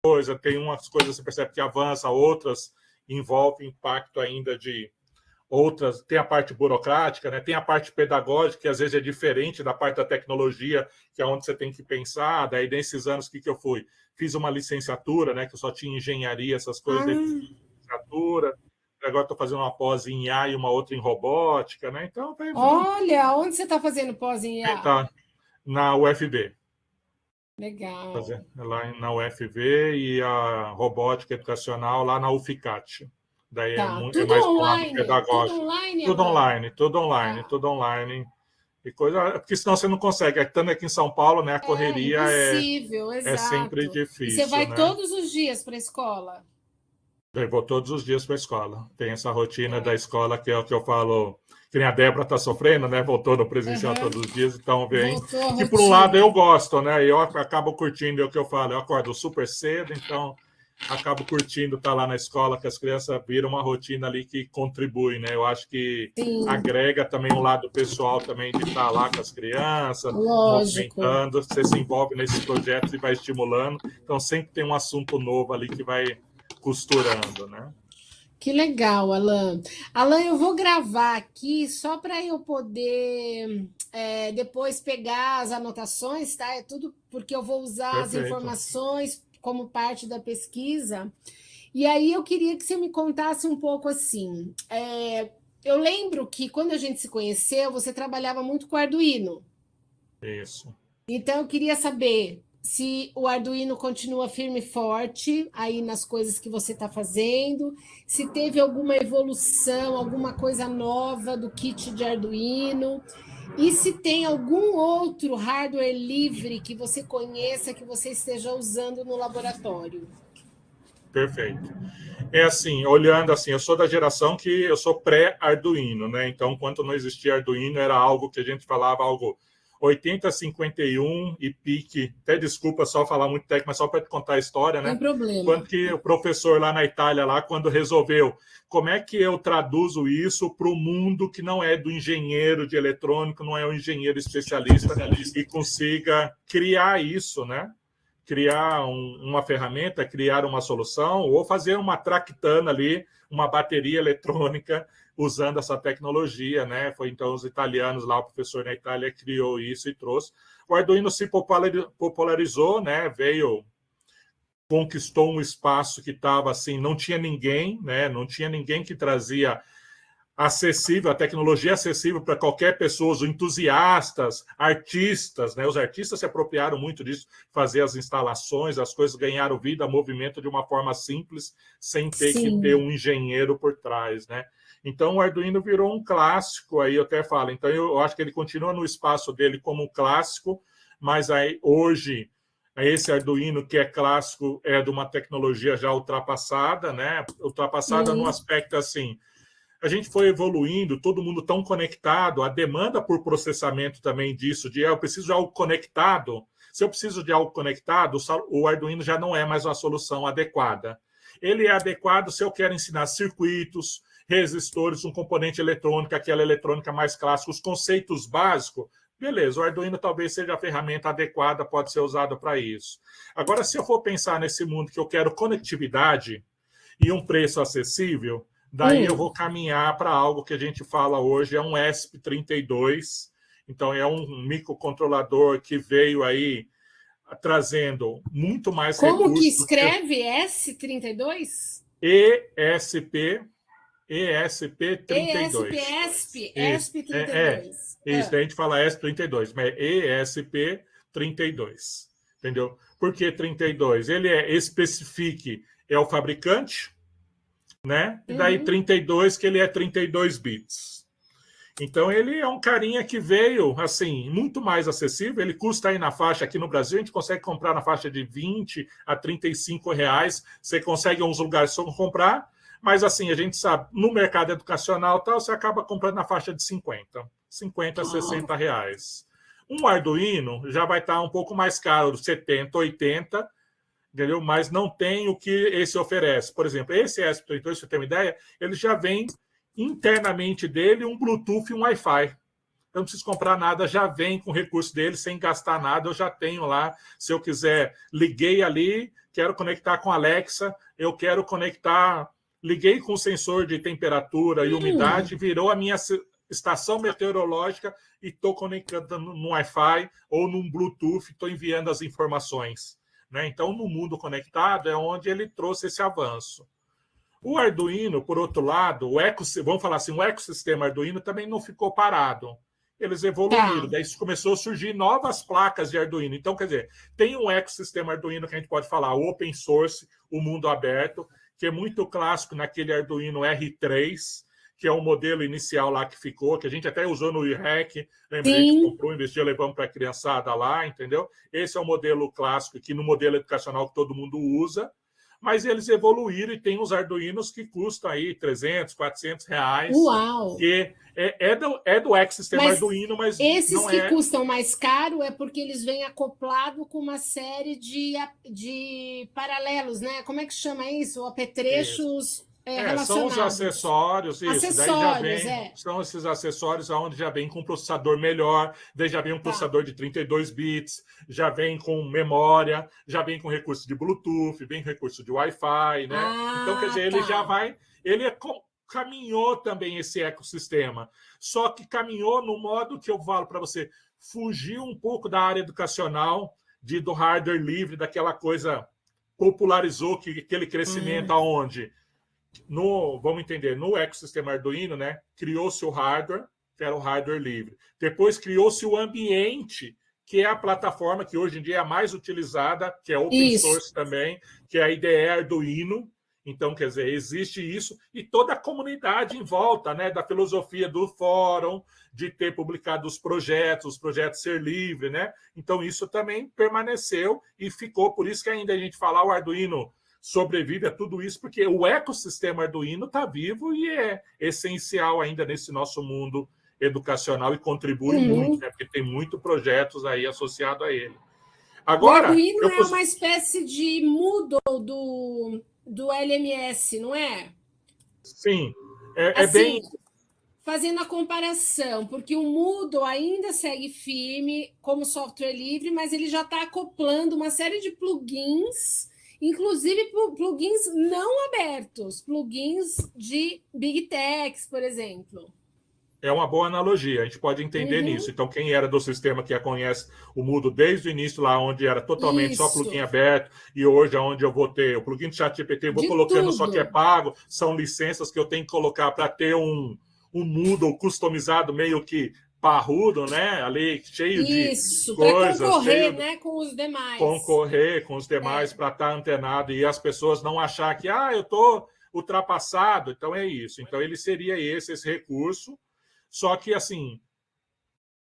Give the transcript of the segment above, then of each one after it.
coisa, tem umas coisas que você percebe que avança, outras envolvem impacto ainda de outras, tem a parte burocrática, né? Tem a parte pedagógica, que às vezes é diferente da parte da tecnologia, que é onde você tem que pensar. Daí, nesses anos, o que eu fui? Fiz uma licenciatura, né? Que eu só tinha engenharia, essas coisas, daí fiz licenciatura. Agora estou fazendo uma pós em IA e uma outra em robótica, né? Então, Olha, onde você está fazendo pós em IA? tá na UFB. Legal. Lá na UFV e a robótica educacional lá na UFICAT. Daí Tá, é tudo mais para o lado online, tudo pedagógico. online, Tudo Alan. online, tudo online, Tá. tudo online. E coisa, porque senão você não consegue. Estando aqui em São Paulo, né, a É correria impossível, é sempre exato. E você difícil, vai né? todos os dias para a escola? Eu vou todos os dias para a escola. Tem essa rotina da É. escola que é o que eu falo, que nem a Débora está sofrendo, né? Voltou no presencial Aham. todos os dias, então vem. Voltou a Que por um lado eu rotina. gosto, né? Eu acabo curtindo, é o que eu falo, eu acordo super cedo, então acabo curtindo estar lá na escola, que as crianças viram uma rotina ali que contribui, né? Eu acho que Sim, agrega também um lado pessoal também de estar lá com as crianças, lógico. movimentando, você se envolve nesses projetos e vai estimulando, então sempre tem um assunto novo ali que vai costurando, né? Que legal, Alan. Alan, eu vou gravar aqui só para eu poder depois pegar as anotações, tá? É tudo porque eu vou usar as Perfeito. informações como parte da pesquisa. E aí eu queria que você me contasse um pouco assim. Eu lembro que quando a gente se conheceu, você trabalhava muito com Arduino. Isso. Então eu queria saber se o Arduino continua firme e forte aí nas coisas que você está fazendo, se teve alguma evolução, alguma coisa nova do kit de Arduino, e se tem algum outro hardware livre que você conheça, que você esteja usando no laboratório. Perfeito. É assim, olhando assim, eu sou da geração que eu sou pré-Arduino, né? Então, quando não existia Arduino, era algo que a gente falava algo 8051 e pique. Até desculpa só falar muito técnico, mas só para te contar a história, Sem né? problema. Quando que o professor lá na Itália, lá, quando resolveu como é que eu traduzo isso para o mundo que não é do engenheiro de eletrônico, não é um engenheiro especialista e consiga criar isso, né? Criar uma ferramenta, criar uma solução, ou fazer uma tractana ali, uma bateria eletrônica usando essa tecnologia, né? Foi então os italianos lá, o professor na Itália criou isso e trouxe. O Arduino se popularizou, né? Veio, conquistou um espaço que estava assim, não tinha ninguém, né? Não tinha ninguém que trazia acessível, a tecnologia acessível para qualquer pessoa, os entusiastas, artistas, né? Os artistas se apropriaram muito disso, fazer as instalações, as coisas ganharam vida, movimento de uma forma simples, sem ter que ter Sim. um engenheiro por trás, né? Então o Arduino virou um clássico, aí eu até falo, então eu acho que ele continua no espaço dele como um clássico, mas aí hoje esse Arduino que é clássico é de uma tecnologia já ultrapassada, né? Ultrapassada no Sim. aspecto assim, a gente foi evoluindo, todo mundo tão conectado, a demanda por processamento também disso, de eu preciso de algo conectado. Se eu preciso de algo conectado, o Arduino já não é mais uma solução adequada. Ele é adequado se eu quero ensinar circuitos, resistores, um componente eletrônico, aquela eletrônica mais clássica, os conceitos básicos. Beleza, o Arduino talvez seja a ferramenta adequada, pode ser usada para isso. Agora, se eu for pensar nesse mundo que eu quero conectividade e um preço acessível, daí eu vou caminhar para algo que a gente fala hoje, é um ESP32. Então, é um microcontrolador que veio aí trazendo muito mais Como que recursos do que escreve S32? ESP, ESP32. ESP, Isso, ESP32. isso, daí a gente fala ESP32, mas é ESP32, entendeu? Por que 32? Ele é especifique, é o fabricante, né? E daí Uhum. 32, que ele é 32 bits. Então ele é um carinha que veio assim, muito mais acessível, ele custa aí na faixa, aqui no Brasil a gente consegue comprar na faixa de 20 a 35 reais, você consegue em uns lugares só comprar, mas assim, a gente sabe, no mercado educacional tal, você acaba comprando na faixa de 50 a 60 reais. Um Arduino já vai estar um pouco mais caro, 70, 80, entendeu? Mas não tem o que esse oferece. Por exemplo, esse ESP32, se você tem uma ideia, ele já vem internamente dele um Bluetooth e um Wi-Fi. eu não preciso comprar nada, já vem com o recurso dele, sem gastar nada, eu já tenho lá. Se eu quiser, liguei ali, quero conectar com a Alexa, eu quero conectar, liguei com o sensor de temperatura e umidade, virou a minha estação meteorológica e estou conectando no Wi-Fi ou num Bluetooth, estou enviando as informações. Né? Então, no mundo conectado é onde ele trouxe esse avanço. O Arduino, por outro lado, vamos falar assim, o ecossistema Arduino também não ficou parado. Eles evoluíram, daí começou a surgir novas placas de Arduino. Então, quer dizer, tem um ecossistema Arduino que a gente pode falar, o open source, o mundo aberto, que é muito clássico naquele Arduino R3, que é o modelo inicial lá que ficou, que a gente até usou no IREC, lembrei que comprou, investiu, levamos para a criançada lá, entendeu? Esse é o modelo clássico, que no modelo educacional que todo mundo usa, mas eles evoluíram e tem os Arduinos que custam aí 300, 400 reais. Uau! Que é do ecossistema Arduino, mas esses não que custam mais caro é porque eles vêm acoplado com uma série de paralelos, né? Como é que chama isso? Apetrechos relacionados. São os acessórios, isso. Daí já vem, são esses acessórios onde já vem com um processador melhor, daí já vem um processador de 32 bits, já vem com memória, já vem com recurso de Bluetooth, vem com recurso de Wi-Fi, né? Então, quer dizer, ele já vai... caminhou também esse ecossistema, só que caminhou no modo que eu falo para você, fugiu um pouco da área educacional, do hardware livre, daquela coisa, popularizou aquele crescimento aonde... vamos entender, no ecossistema Arduino, né, criou-se o hardware, que era o hardware livre. Depois criou-se o ambiente, que é a plataforma que hoje em dia é a mais utilizada, que é open source também, que é a IDE Arduino. Então, quer dizer, existe isso e toda a comunidade em volta, né, da filosofia do fórum, de ter publicado os projetos ser livre, né? Então, isso também permaneceu e ficou. Por isso que ainda a gente fala o Arduino sobrevive a tudo isso, porque o ecossistema Arduino está vivo e é essencial ainda nesse nosso mundo educacional e contribui muito, né? Porque tem muitos projetos aí associados a ele. Agora, o Arduino é uma espécie de Moodle do LMS, não é? Sim, assim, bem... Fazendo a comparação, porque o Moodle ainda segue firme como software livre, mas ele já está acoplando uma série de plugins, inclusive plugins não abertos, plugins de Big Techs, por exemplo. É uma boa analogia, a gente pode entender nisso. Então, quem era do sistema que conhece o Moodle desde o início, lá onde era totalmente só plugin aberto, e hoje onde eu vou ter o plugin do ChatGPT, vou colocando só que é pago, são licenças que eu tenho que colocar para ter um Moodle customizado meio que parrudo, né? Ali cheio de coisas. Para concorrer, né, com os demais. Concorrer com os demais para estar antenado e as pessoas não achar que eu estou ultrapassado. Então é isso. Então ele seria esse recurso. Só que assim,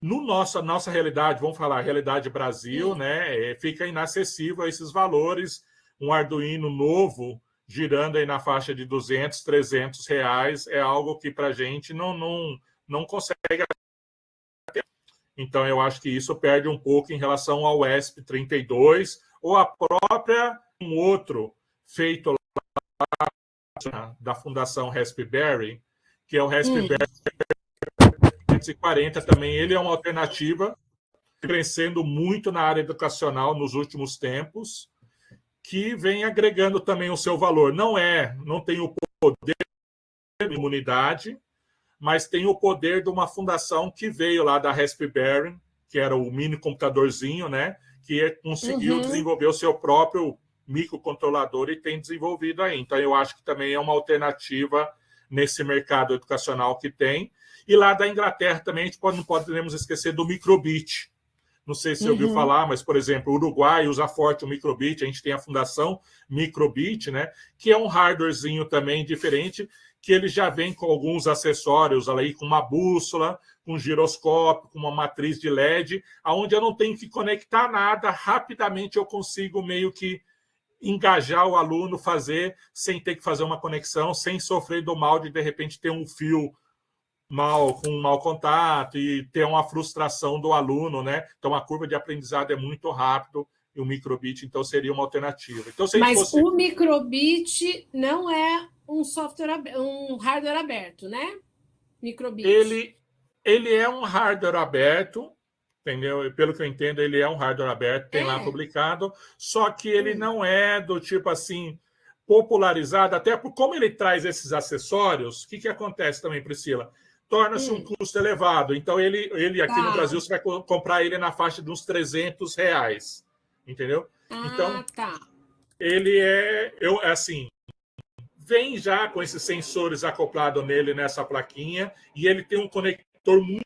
nossa realidade, vamos falar realidade Brasil, né? Fica inacessível a esses valores. Um Arduino novo girando aí na faixa de 200, 300 reais é algo que para a gente não consegue. Então, eu acho que isso perde um pouco em relação ao ESP32 ou a própria um outro feito lá da Fundação Raspberry, que é o Raspberry 540 também. Ele é uma alternativa crescendo muito na área educacional nos últimos tempos, que vem agregando também o seu valor. Não tem o poder de imunidade, mas tem o poder de uma fundação que veio lá da Raspberry, que era o mini computadorzinho, né? Que conseguiu desenvolver o seu próprio microcontrolador e tem desenvolvido aí. Então, eu acho que também é uma alternativa nesse mercado educacional que tem. E lá da Inglaterra também, a gente não podemos esquecer do microbit. Não sei se você ouviu falar, mas, por exemplo, o Uruguai usa forte o microbit, a gente tem a fundação Microbit, né? Que é um hardwarezinho também diferente, que ele já vem com alguns acessórios ali, com uma bússola, com giroscópio, com uma matriz de LED, aonde eu não tenho que conectar nada, rapidamente eu consigo meio que engajar o aluno, fazer, sem ter que fazer uma conexão, sem sofrer do mal de repente, ter um fio com um mau contato e ter uma frustração do aluno, né? Então, a curva de aprendizado é muito rápido e o microbit, então, seria uma alternativa. Então, o microbit não é um software, um hardware aberto, né? Microbit. Ele é um hardware aberto, entendeu? Pelo que eu entendo, ele é um hardware aberto, tem lá publicado, só que ele não é do tipo assim popularizado, até por como ele traz esses acessórios. O que acontece também, Priscila? Torna-se um custo elevado. Então, ele aqui no Brasil, você vai comprar ele na faixa de uns R$ 300, entendeu? Então, ele assim, vem já com esses sensores acoplados nele, nessa plaquinha, e ele tem um conector muito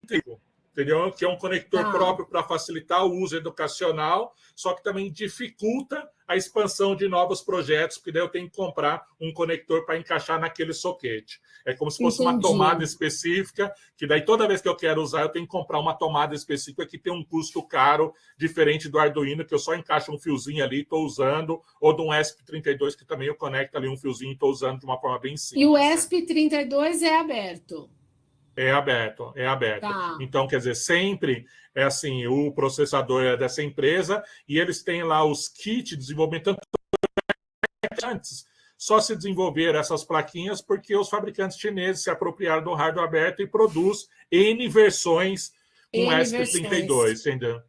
antigo, entendeu? Que é um conector próprio para facilitar o uso educacional, só que também dificulta a expansão de novos projetos, porque daí eu tenho que comprar um conector para encaixar naquele soquete. É como se fosse uma tomada específica, que daí toda vez que eu quero usar, eu tenho que comprar uma tomada específica que tem um custo caro, diferente do Arduino, que eu só encaixo um fiozinho ali e estou usando, ou do ESP32, que também eu conecto ali um fiozinho e estou usando de uma forma bem simples. E o ESP32 é aberto? É aberto, é aberto. Então, quer dizer, sempre é assim, o processador é dessa empresa e eles têm lá os kits de desenvolvimento. Tanto antes, só se desenvolveram essas plaquinhas porque os fabricantes chineses se apropriaram do hardware aberto e produz N versões com ESP32, entendeu?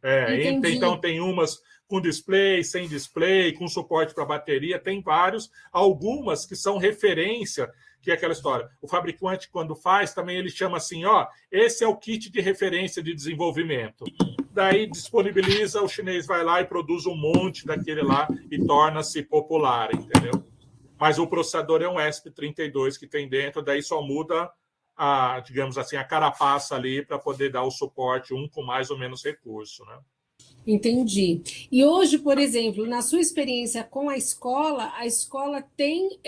Então, tem umas com display, sem display, com suporte para bateria, tem vários, algumas que são referência, que é aquela história. O fabricante, quando faz, também ele chama assim, ó, esse é o kit de referência de desenvolvimento. Daí disponibiliza, o chinês vai lá e produz um monte daquele lá e torna-se popular, entendeu? Mas o processador é um ESP32 que tem dentro, daí só muda a, digamos assim, a carapaça ali para poder dar o suporte, um com mais ou menos recurso, né? Entendi. E hoje, por exemplo, na sua experiência com a escola tem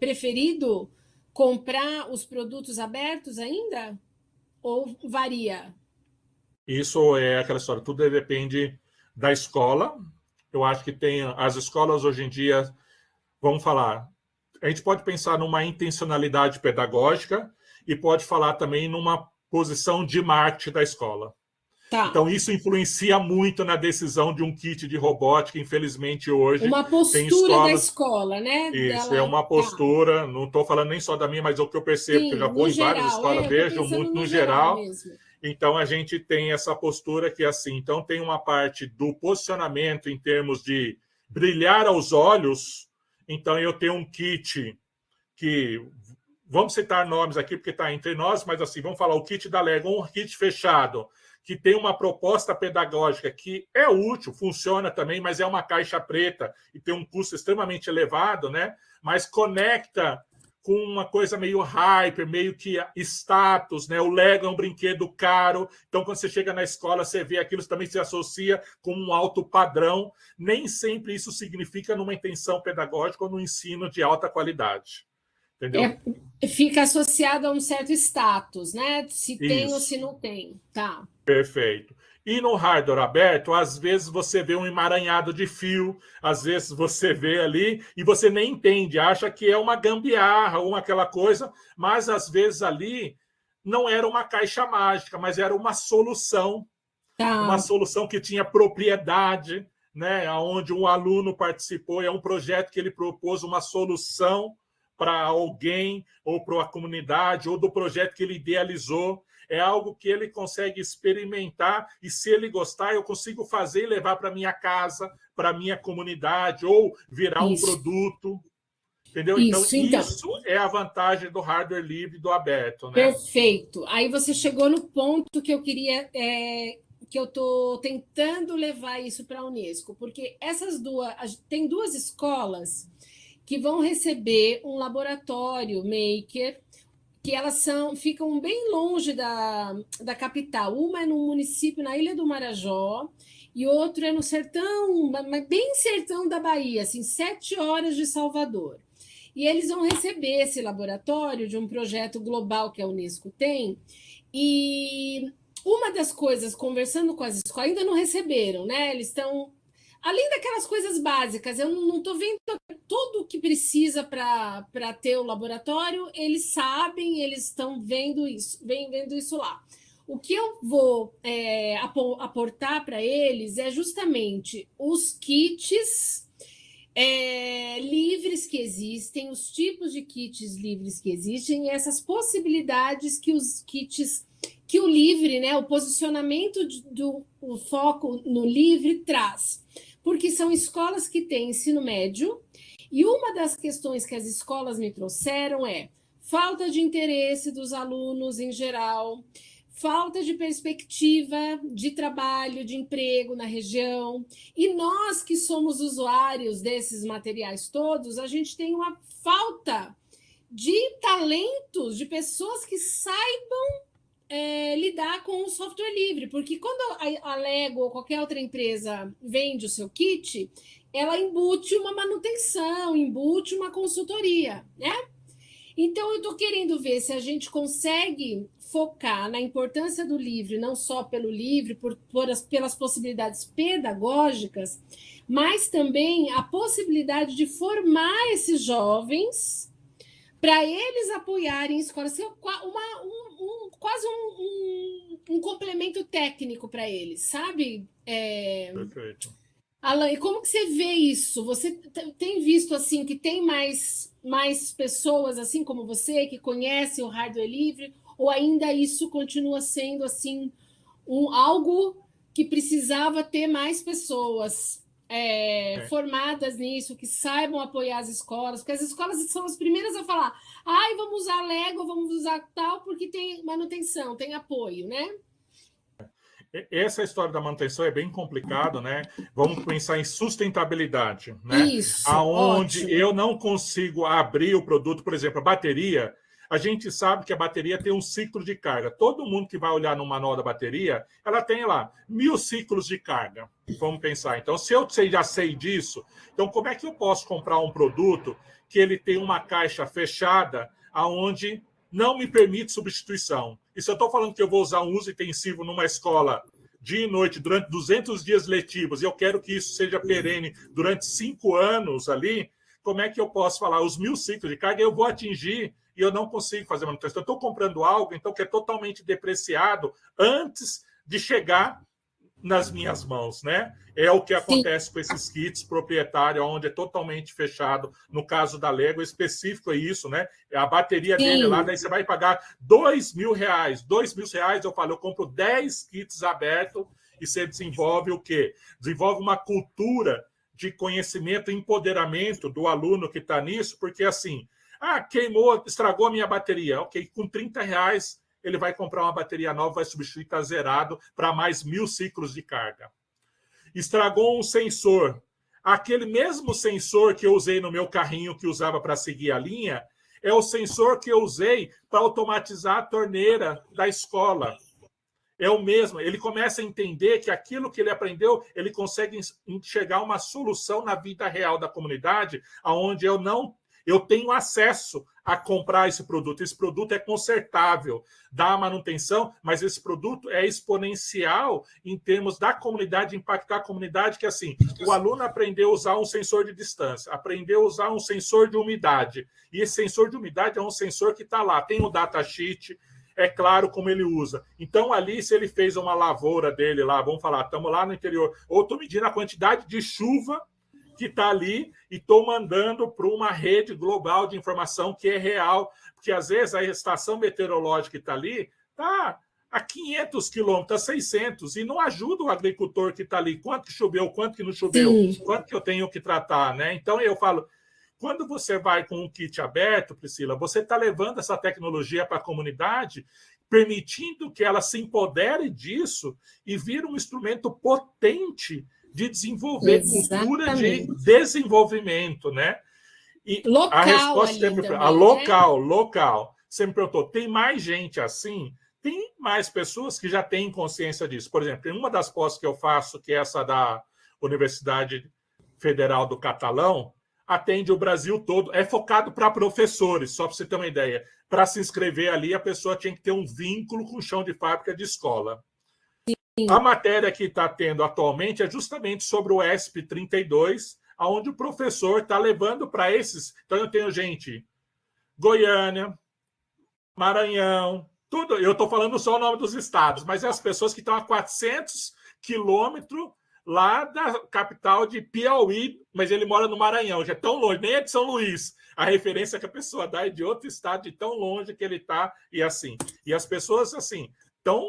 preferido comprar os produtos abertos ainda? Ou varia? Isso é aquela história, tudo depende da escola. Eu acho que tem as escolas hoje em dia, vamos falar, a gente pode pensar numa intencionalidade pedagógica e pode falar também numa posição de marketing da escola. Então, isso influencia muito na decisão de um kit de robótica. Infelizmente, hoje. Uma postura tem escolas... da escola, né? Isso, é uma postura. Não estou falando nem só da minha, mas é o que eu percebo, que eu já vou em várias escolas, vejo muito no geral. Então, a gente tem essa postura que é assim. Então, tem uma parte do posicionamento em termos de brilhar aos olhos. Então, eu tenho um kit que. Vamos citar nomes aqui, porque está entre nós, mas assim, vamos falar o kit da Lego, um kit fechado, que tem uma proposta pedagógica que é útil, funciona também, mas é uma caixa preta e tem um custo extremamente elevado, né? Mas conecta com uma coisa meio hyper, meio que status, né? O Lego é um brinquedo caro, então quando você chega na escola, você vê aquilo, também se associa com um alto padrão. Nem sempre isso significa numa intenção pedagógica ou no ensino de alta qualidade. Entendeu? Fica associado a um certo status, né? Se tem ou se não tem. Tá. Perfeito. E no hardware aberto, às vezes você vê um emaranhado de fio, às vezes você vê ali e você nem entende, acha que é uma gambiarra ou aquela coisa, mas às vezes ali não era uma caixa mágica, mas era uma solução que tinha propriedade, né? Onde um aluno participou, é um projeto que ele propôs uma solução para alguém, ou para a comunidade, ou do projeto que ele idealizou. É algo que ele consegue experimentar e, se ele gostar, eu consigo fazer e levar para minha casa, para minha comunidade, ou virar um produto. Entendeu? Então, isso é a vantagem do hardware livre e do aberto, né? Perfeito. Aí você chegou no ponto que eu queria... que eu estou tentando levar isso para a Unesco, porque tem duas escolas que vão receber um laboratório maker, que elas ficam bem longe da capital. Uma é no município, na Ilha do Marajó, e outro é no sertão, mas bem sertão da Bahia, assim, 7 horas de Salvador. E eles vão receber esse laboratório de um projeto global que a Unesco tem, e uma das coisas, conversando com as escolas, ainda não receberam, né? Eles estão... Além daquelas coisas básicas, eu não estou vendo tudo o que precisa para ter o laboratório, eles sabem, eles estão vendo isso, vendo isso lá. O que eu vou aportar para eles é justamente os kits livres livres que existem, os tipos de kits livres que existem e essas possibilidades que os kits, que o livre, né, o posicionamento o foco no livre traz. Porque são escolas que têm ensino médio e uma das questões que as escolas me trouxeram é falta de interesse dos alunos em geral, falta de perspectiva de trabalho, de emprego na região. E nós que somos usuários desses materiais todos, a gente tem uma falta de talentos, de pessoas que saibam lidar com o software livre. Porque quando a Lego ou qualquer outra empresa vende o seu kit, ela embute uma manutenção, embute uma consultoria, né? Então, eu estou querendo ver se a gente consegue focar na importância do livre, não só pelo livre, pelas possibilidades pedagógicas, mas também a possibilidade de formar esses jovens para eles apoiarem escolas, quase um complemento técnico para eles, sabe? Perfeito. Alan, e como que você vê isso? Você tem visto assim que tem mais pessoas assim como você que conhecem o hardware livre, ou ainda isso continua sendo assim algo que precisava ter mais pessoas formadas nisso, que saibam apoiar as escolas, porque as escolas são as primeiras a falar: ai, vamos usar Lego, vamos usar tal, porque tem manutenção, tem apoio, né? Essa história da manutenção é bem complicado, né? Vamos pensar em sustentabilidade, né? Isso, aonde ótimo. Eu não consigo abrir o produto, por exemplo, a bateria. A gente sabe que a bateria tem um ciclo de carga. Todo mundo que vai olhar no manual da bateria, ela tem lá 1000 ciclos de carga. Vamos pensar. Então, se eu já sei disso, então como é que eu posso comprar um produto que ele tem uma caixa fechada, aonde não me permite substituição? E se eu estou falando que eu vou usar um uso intensivo numa escola dia e noite durante 200 dias letivos e eu quero que isso seja perene durante 5 anos ali, como é que eu posso falar? Os 1000 ciclos de carga eu vou atingir e eu não consigo fazer manutenção. Eu estou comprando algo então que é totalmente depreciado antes de chegar nas minhas mãos, né? É o que acontece com esses kits proprietários, onde é totalmente fechado. No caso da Lego, específico é isso, né? A bateria dele lá, daí você vai pagar R$2.000. R$2.000, eu falo, eu compro 10 kits abertos e você desenvolve o quê? Desenvolve uma cultura de conhecimento e empoderamento do aluno que está nisso, porque assim, queimou, estragou a minha bateria. Ok, com R$30 ele vai comprar uma bateria nova, vai substituir, está zerado para mais 1000 ciclos de carga. Estragou um sensor. Aquele mesmo sensor que eu usei no meu carrinho, que usava para seguir a linha, é o sensor que eu usei para automatizar a torneira da escola. É o mesmo. Ele começa a entender que aquilo que ele aprendeu, ele consegue enxergar uma solução na vida real da comunidade, onde eu tenho acesso a comprar esse produto. Esse produto é consertável, dá manutenção, mas esse produto é exponencial em termos da comunidade, impactar a comunidade, que assim, o aluno aprendeu a usar um sensor de distância, aprendeu a usar um sensor de umidade, e esse sensor de umidade é um sensor que está lá, tem o datasheet, é claro como ele usa. Então, ali, se ele fez uma lavoura dele lá, vamos falar, estamos lá no interior, ou estou medindo a quantidade de chuva que está ali e estou mandando para uma rede global de informação que é real, porque às vezes a estação meteorológica que está ali está a 500 quilômetros, a 600, e não ajuda o agricultor que está ali, quanto que choveu, quanto que não choveu, quanto que eu tenho que tratar, né? Então eu falo, quando você vai com um kit aberto, Priscila, você está levando essa tecnologia para a comunidade, permitindo que ela se empodere disso e vira um instrumento potente de desenvolver cultura de desenvolvimento, né? E local, a resposta sempre também, local. Você me perguntou, tem mais gente assim? Tem mais pessoas que já têm consciência disso. Por exemplo, em uma das pós que eu faço, que é essa da Universidade Federal do Catalão, atende o Brasil todo, é focado para professores, só para você ter uma ideia. Para se inscrever ali, a pessoa tinha que ter um vínculo com o chão de fábrica de escola. A matéria que está tendo atualmente é justamente sobre o ESP 32, onde o professor está levando para esses. Então, eu tenho gente, Goiânia, Maranhão, tudo. Eu estou falando só o nome dos estados, mas é as pessoas que estão a 400 quilômetros lá da capital de Piauí, mas ele mora no Maranhão, já é tão longe, nem é de São Luís. A referência que a pessoa dá é de outro estado, de tão longe que ele está, e assim. E as pessoas, assim, estão...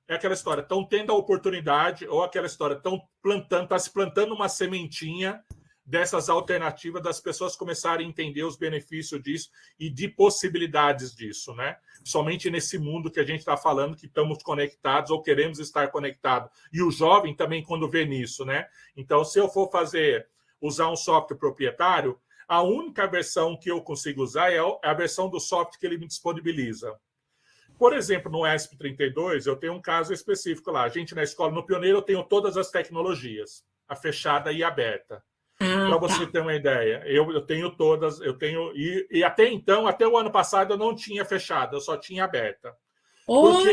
É aquela história, estão tendo a oportunidade, ou aquela história, estão plantando, está se plantando uma sementinha dessas alternativas, das pessoas começarem a entender os benefícios disso e de possibilidades disso, né? Somente nesse mundo que a gente está falando, que estamos conectados ou queremos estar conectados. E o jovem também, quando vê nisso, né? Então, se eu for usar um software proprietário, a única versão que eu consigo usar é a versão do software que ele me disponibiliza. Por exemplo, no ESP32, eu tenho um caso específico lá. A gente, na escola, no Pioneiro, eu tenho todas as tecnologias, a fechada e a aberta. Para você ter uma ideia, eu tenho todas, e até então, até o ano passado, eu não tinha fechada, eu só tinha aberta. Por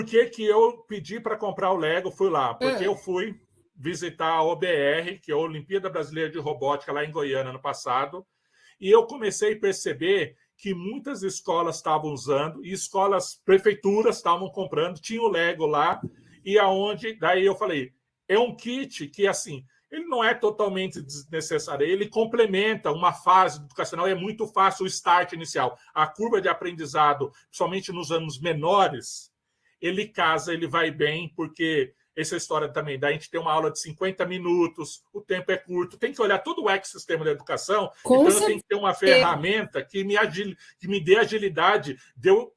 que eu pedi para comprar o Lego? Fui lá, porque eu fui visitar a OBR, que é a Olimpíada Brasileira de Robótica, lá em Goiânia, ano passado, e eu comecei a perceber que muitas escolas estavam usando, e prefeituras estavam comprando, tinha o Lego lá, e daí eu falei, é um kit que, assim, ele não é totalmente desnecessário, ele complementa uma fase educacional, é muito fácil o start inicial. A curva de aprendizado, principalmente nos anos menores, ele casa, ele vai bem, porque essa história também, da gente ter uma aula de 50 minutos, o tempo é curto, tem que olhar todo o ecossistema da educação, então eu tenho que ter uma ferramenta que me dê agilidade de eu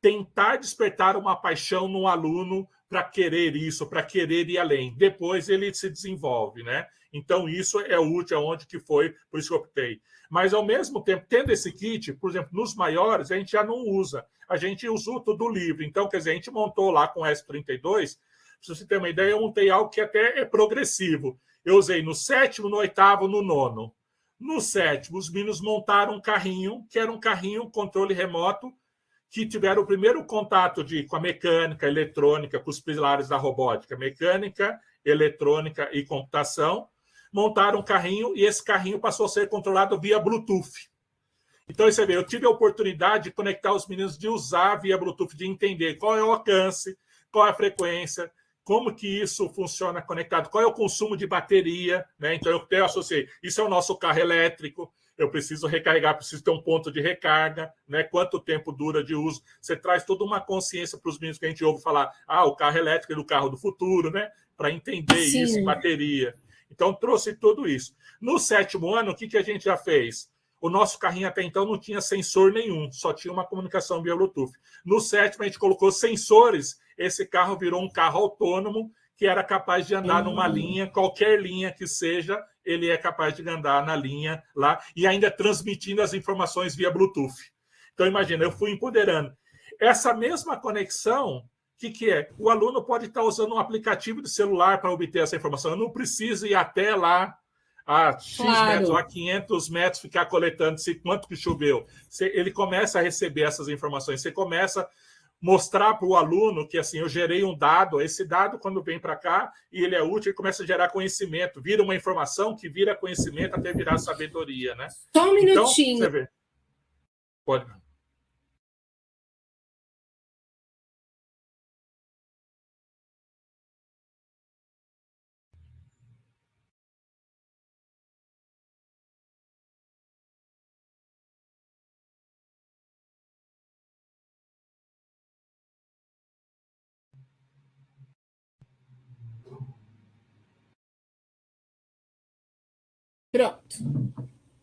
tentar despertar uma paixão no aluno para querer isso, para querer ir além. Depois ele se desenvolve, né? Então, isso é útil aonde que foi, por isso que eu optei. Mas, ao mesmo tempo, tendo esse kit, por exemplo, nos maiores, a gente já não usa. A gente usou tudo livre. Então, quer dizer, a gente montou lá com o S32, para você ter uma ideia, eu montei algo que até é progressivo. Eu usei no 7º, no 8º, no 9º. No 7º, os meninos montaram um carrinho, que era um carrinho controle remoto, que tiveram o primeiro contato com a mecânica, eletrônica, com os pilares da robótica, mecânica, eletrônica e computação, montaram um carrinho e esse carrinho passou a ser controlado via Bluetooth. Então, você vê, eu tive a oportunidade de conectar os meninos, de usar via Bluetooth, de entender qual é o alcance, qual é a frequência, como que isso funciona conectado, qual é o consumo de bateria, né? Então, eu até associei, isso é o nosso carro elétrico, eu preciso recarregar, preciso ter um ponto de recarga, né? Quanto tempo dura de uso. Você traz toda uma consciência para os meninos que a gente ouve falar, o carro elétrico é o carro do futuro, né? Para entender isso, bateria. Então, trouxe tudo isso. No 7º ano, o que a gente já fez? O nosso carrinho até então não tinha sensor nenhum, só tinha uma comunicação via Bluetooth. No 7º, a gente colocou sensores, esse carro virou um carro autônomo, que era capaz de andar numa linha, qualquer linha que seja, ele é capaz de andar na linha lá, e ainda transmitindo as informações via Bluetooth. Então, imagina, eu fui empoderando. Essa mesma conexão, o que é? O aluno pode estar usando um aplicativo de celular para obter essa informação. Eu não preciso ir até lá, a X metros, a 500 metros, ficar coletando quanto que choveu. Ele começa a receber essas informações. Você começa mostrar para o aluno que, assim, eu gerei um dado, esse dado, quando vem para cá, e ele é útil, ele começa a gerar conhecimento, vira uma informação que vira conhecimento até virar sabedoria, né? Só um minutinho. Então, você vê. Pode.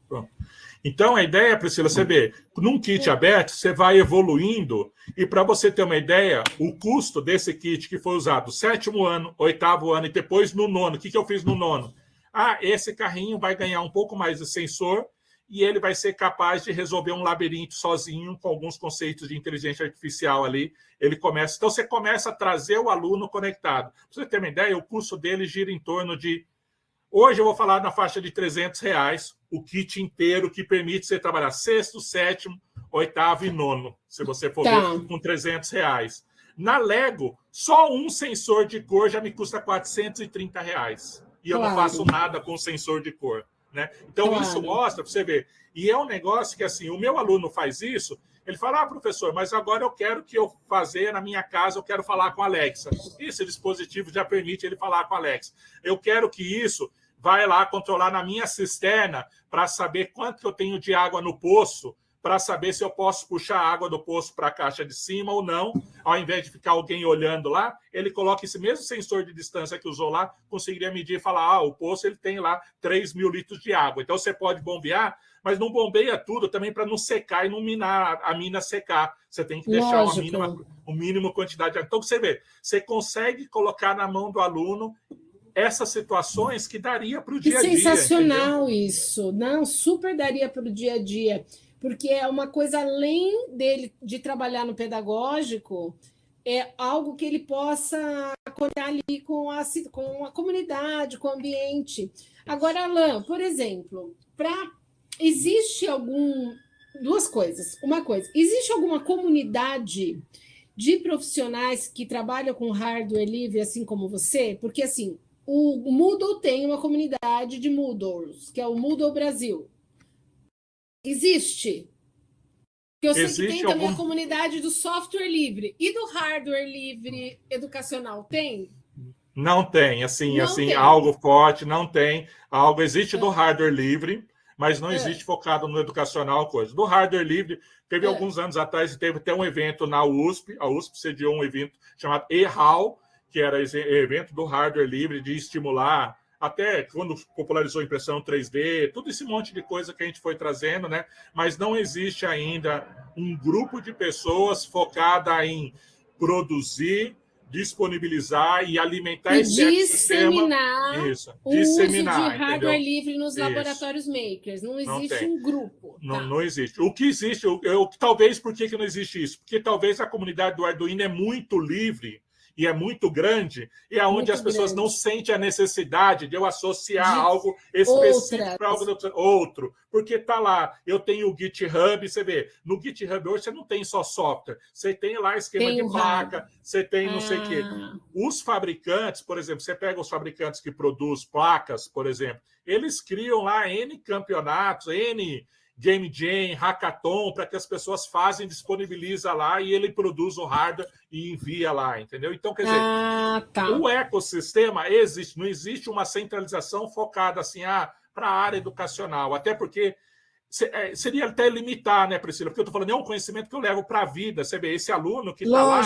Pronto. Então, a ideia, Priscila, você vê, num kit aberto, você vai evoluindo, e para você ter uma ideia, o custo desse kit que foi usado 7º ano, 8º ano, e depois no 9º, o que eu fiz no 9º? Esse carrinho vai ganhar um pouco mais de sensor, e ele vai ser capaz de resolver um labirinto sozinho, com alguns conceitos de inteligência artificial ali. Então, você começa a trazer o aluno conectado. Para você ter uma ideia, o custo dele gira em torno de... Hoje eu vou falar na faixa de R$300, o kit inteiro, que permite você trabalhar 6º, 7º, 8º e 9º, se você for ver, com R$300. Na Lego, só um sensor de cor já me custa R$430. E eu não faço nada com sensor de cor. né? Então, Claro. isso mostra para você ver. E é um negócio que, assim, o meu aluno faz isso, ele fala, professor, mas agora eu quero que eu fazer na minha casa, eu quero falar com a Alexa. Esse dispositivo já permite ele falar com a Alexa. Eu quero que isso vai lá controlar na minha cisterna para saber quanto eu tenho de água no poço, para saber se eu posso puxar a água do poço para a caixa de cima ou não. Ao invés de ficar alguém olhando lá, ele coloca esse mesmo sensor de distância que usou lá, conseguiria medir e falar, o poço ele tem lá 3.000 litros de água. Então, você pode bombear, mas não bombeia tudo também para não secar e não minar a mina secar. Você tem que deixar o mínimo quantidade de água. Então, você vê, você consegue colocar na mão do aluno essas situações que daria para o dia a dia. Sensacional, entendeu? isso. Não, super daria para o dia a dia. Porque é uma coisa além dele de trabalhar no pedagógico, é algo que ele possa contar ali com a comunidade, com o ambiente. Agora, Alain, por exemplo, existe duas coisas. Uma coisa, existe alguma comunidade de profissionais que trabalham com hardware livre, assim como você? Porque, assim, o Moodle tem uma comunidade de Moodles, que é o Moodle Brasil. Existe? Porque eu sei que tem também a comunidade do software livre e do hardware livre educacional. Tem? Não tem, tem. Algo forte, não tem. Algo existe do hardware livre, mas não existe focado no educacional coisa. Do hardware livre, teve alguns anos atrás, teve até um evento na USP, a USP sediou um evento chamado eHAL, que era esse evento do hardware livre de estimular até quando popularizou a impressão 3D, todo esse monte de coisa que a gente foi trazendo, né? Mas não existe ainda um grupo de pessoas focada em produzir, disponibilizar e alimentar esse ecossistema. Isso, disseminar uso de hardware entendeu? livre nos laboratórios makers. Não existe um grupo. Não existe. O que existe, talvez por que não existe isso? Porque talvez a comunidade do Arduino é muito livre e é muito grande, e é onde as pessoas não sentem a necessidade de eu associar algo específico para algo outro, porque está lá, eu tenho o GitHub, você vê, no GitHub hoje você não tem só software, você tem lá esquema de placa, você tem não sei o quê. Os fabricantes, por exemplo, você pega os fabricantes que produzem placas, por exemplo, eles criam lá N campeonatos, N Game Jam, Hackathon, para que as pessoas fazem, disponibiliza lá e ele produz o hardware e envia lá, entendeu? Então, quer dizer, o ecossistema existe, não existe uma centralização focada assim, para a área educacional, até porque seria até limitar, né, Priscila? Porque eu estou falando, é um conhecimento que eu levo para a vida. Você vê, esse aluno que está lá,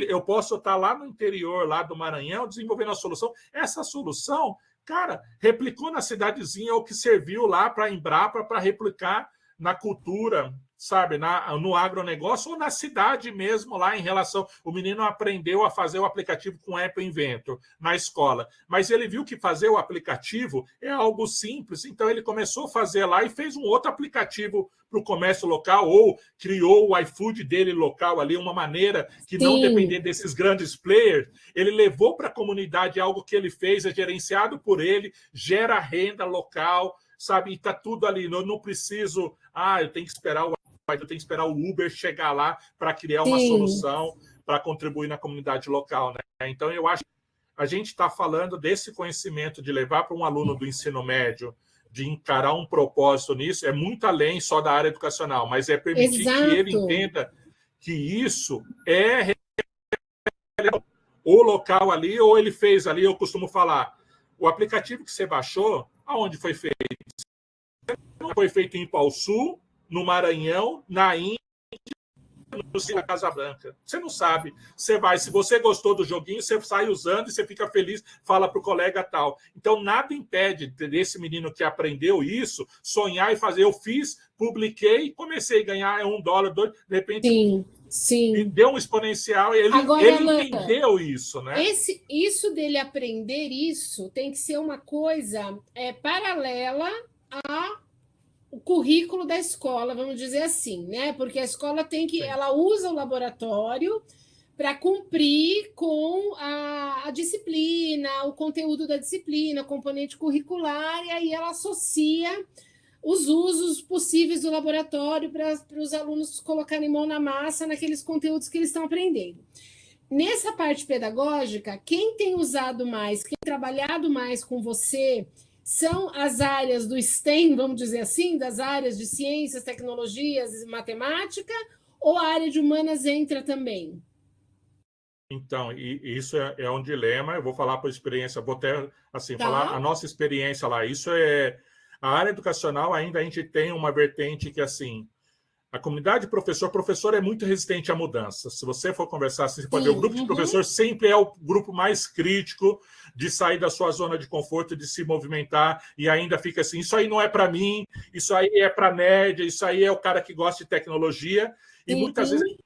eu posso estar lá no interior, lá do Maranhão, desenvolvendo a solução. Essa solução, cara, replicou na cidadezinha o que serviu lá para a Embrapa para replicar na cultura, sabe, no agronegócio ou na cidade mesmo lá em relação... O menino aprendeu a fazer o aplicativo com Apple Inventor na escola, mas ele viu que fazer o aplicativo é algo simples, então ele começou a fazer lá e fez um outro aplicativo para o comércio local ou criou o iFood dele local ali, uma maneira que não depender desses grandes players. Ele levou para a comunidade algo que ele fez, é gerenciado por ele, gera renda local, sabe? E está tudo ali. Eu não preciso... eu tenho que esperar o Uber chegar lá para criar uma solução para contribuir na comunidade local, né? Então, eu acho que a gente está falando desse conhecimento de levar para um aluno do ensino médio, de encarar um propósito nisso, é muito além só da área educacional, mas é permitir que ele entenda que isso é o local ali, ou ele fez ali, eu costumo falar, o aplicativo que você baixou, aonde foi feito? Foi feito em Pau Sul, no Maranhão, na Índia, na Casa Branca. Você não sabe. Você vai, se você gostou do joguinho, você sai usando e você fica feliz, fala para o colega tal. Então, nada impede desse menino que aprendeu isso, sonhar e fazer. Eu fiz, publiquei, comecei a ganhar $1, $2, de repente... Sim. Deu um exponencial, ele entendeu isso, né? Isso dele aprender isso tem que ser uma coisa paralela ao currículo da escola, vamos dizer assim, né? Porque a escola ela usa o laboratório para cumprir com a disciplina, o conteúdo da disciplina, componente curricular, e aí ela associa os usos possíveis do laboratório para os alunos colocarem mão na massa naqueles conteúdos que eles estão aprendendo. Nessa parte pedagógica, quem tem usado mais, quem tem trabalhado mais com você são as áreas do STEM, vamos dizer assim, das áreas de ciências, tecnologias e matemática, ou a área de humanas entra também? Então, e isso é um dilema. Eu vou falar por experiência, vou até assim, falar a Tá? nossa experiência lá. Isso é a área educacional, ainda a gente tem uma vertente que assim, a comunidade de professor é muito resistente à mudança. Se você for conversar, você pode ver, o Sim, grupo de professor sempre é o grupo mais crítico de sair da sua zona de conforto, de se movimentar, e ainda fica assim, isso aí não é para mim, isso aí é para nerd, isso aí é o cara que gosta de tecnologia, e muitas vezes sim,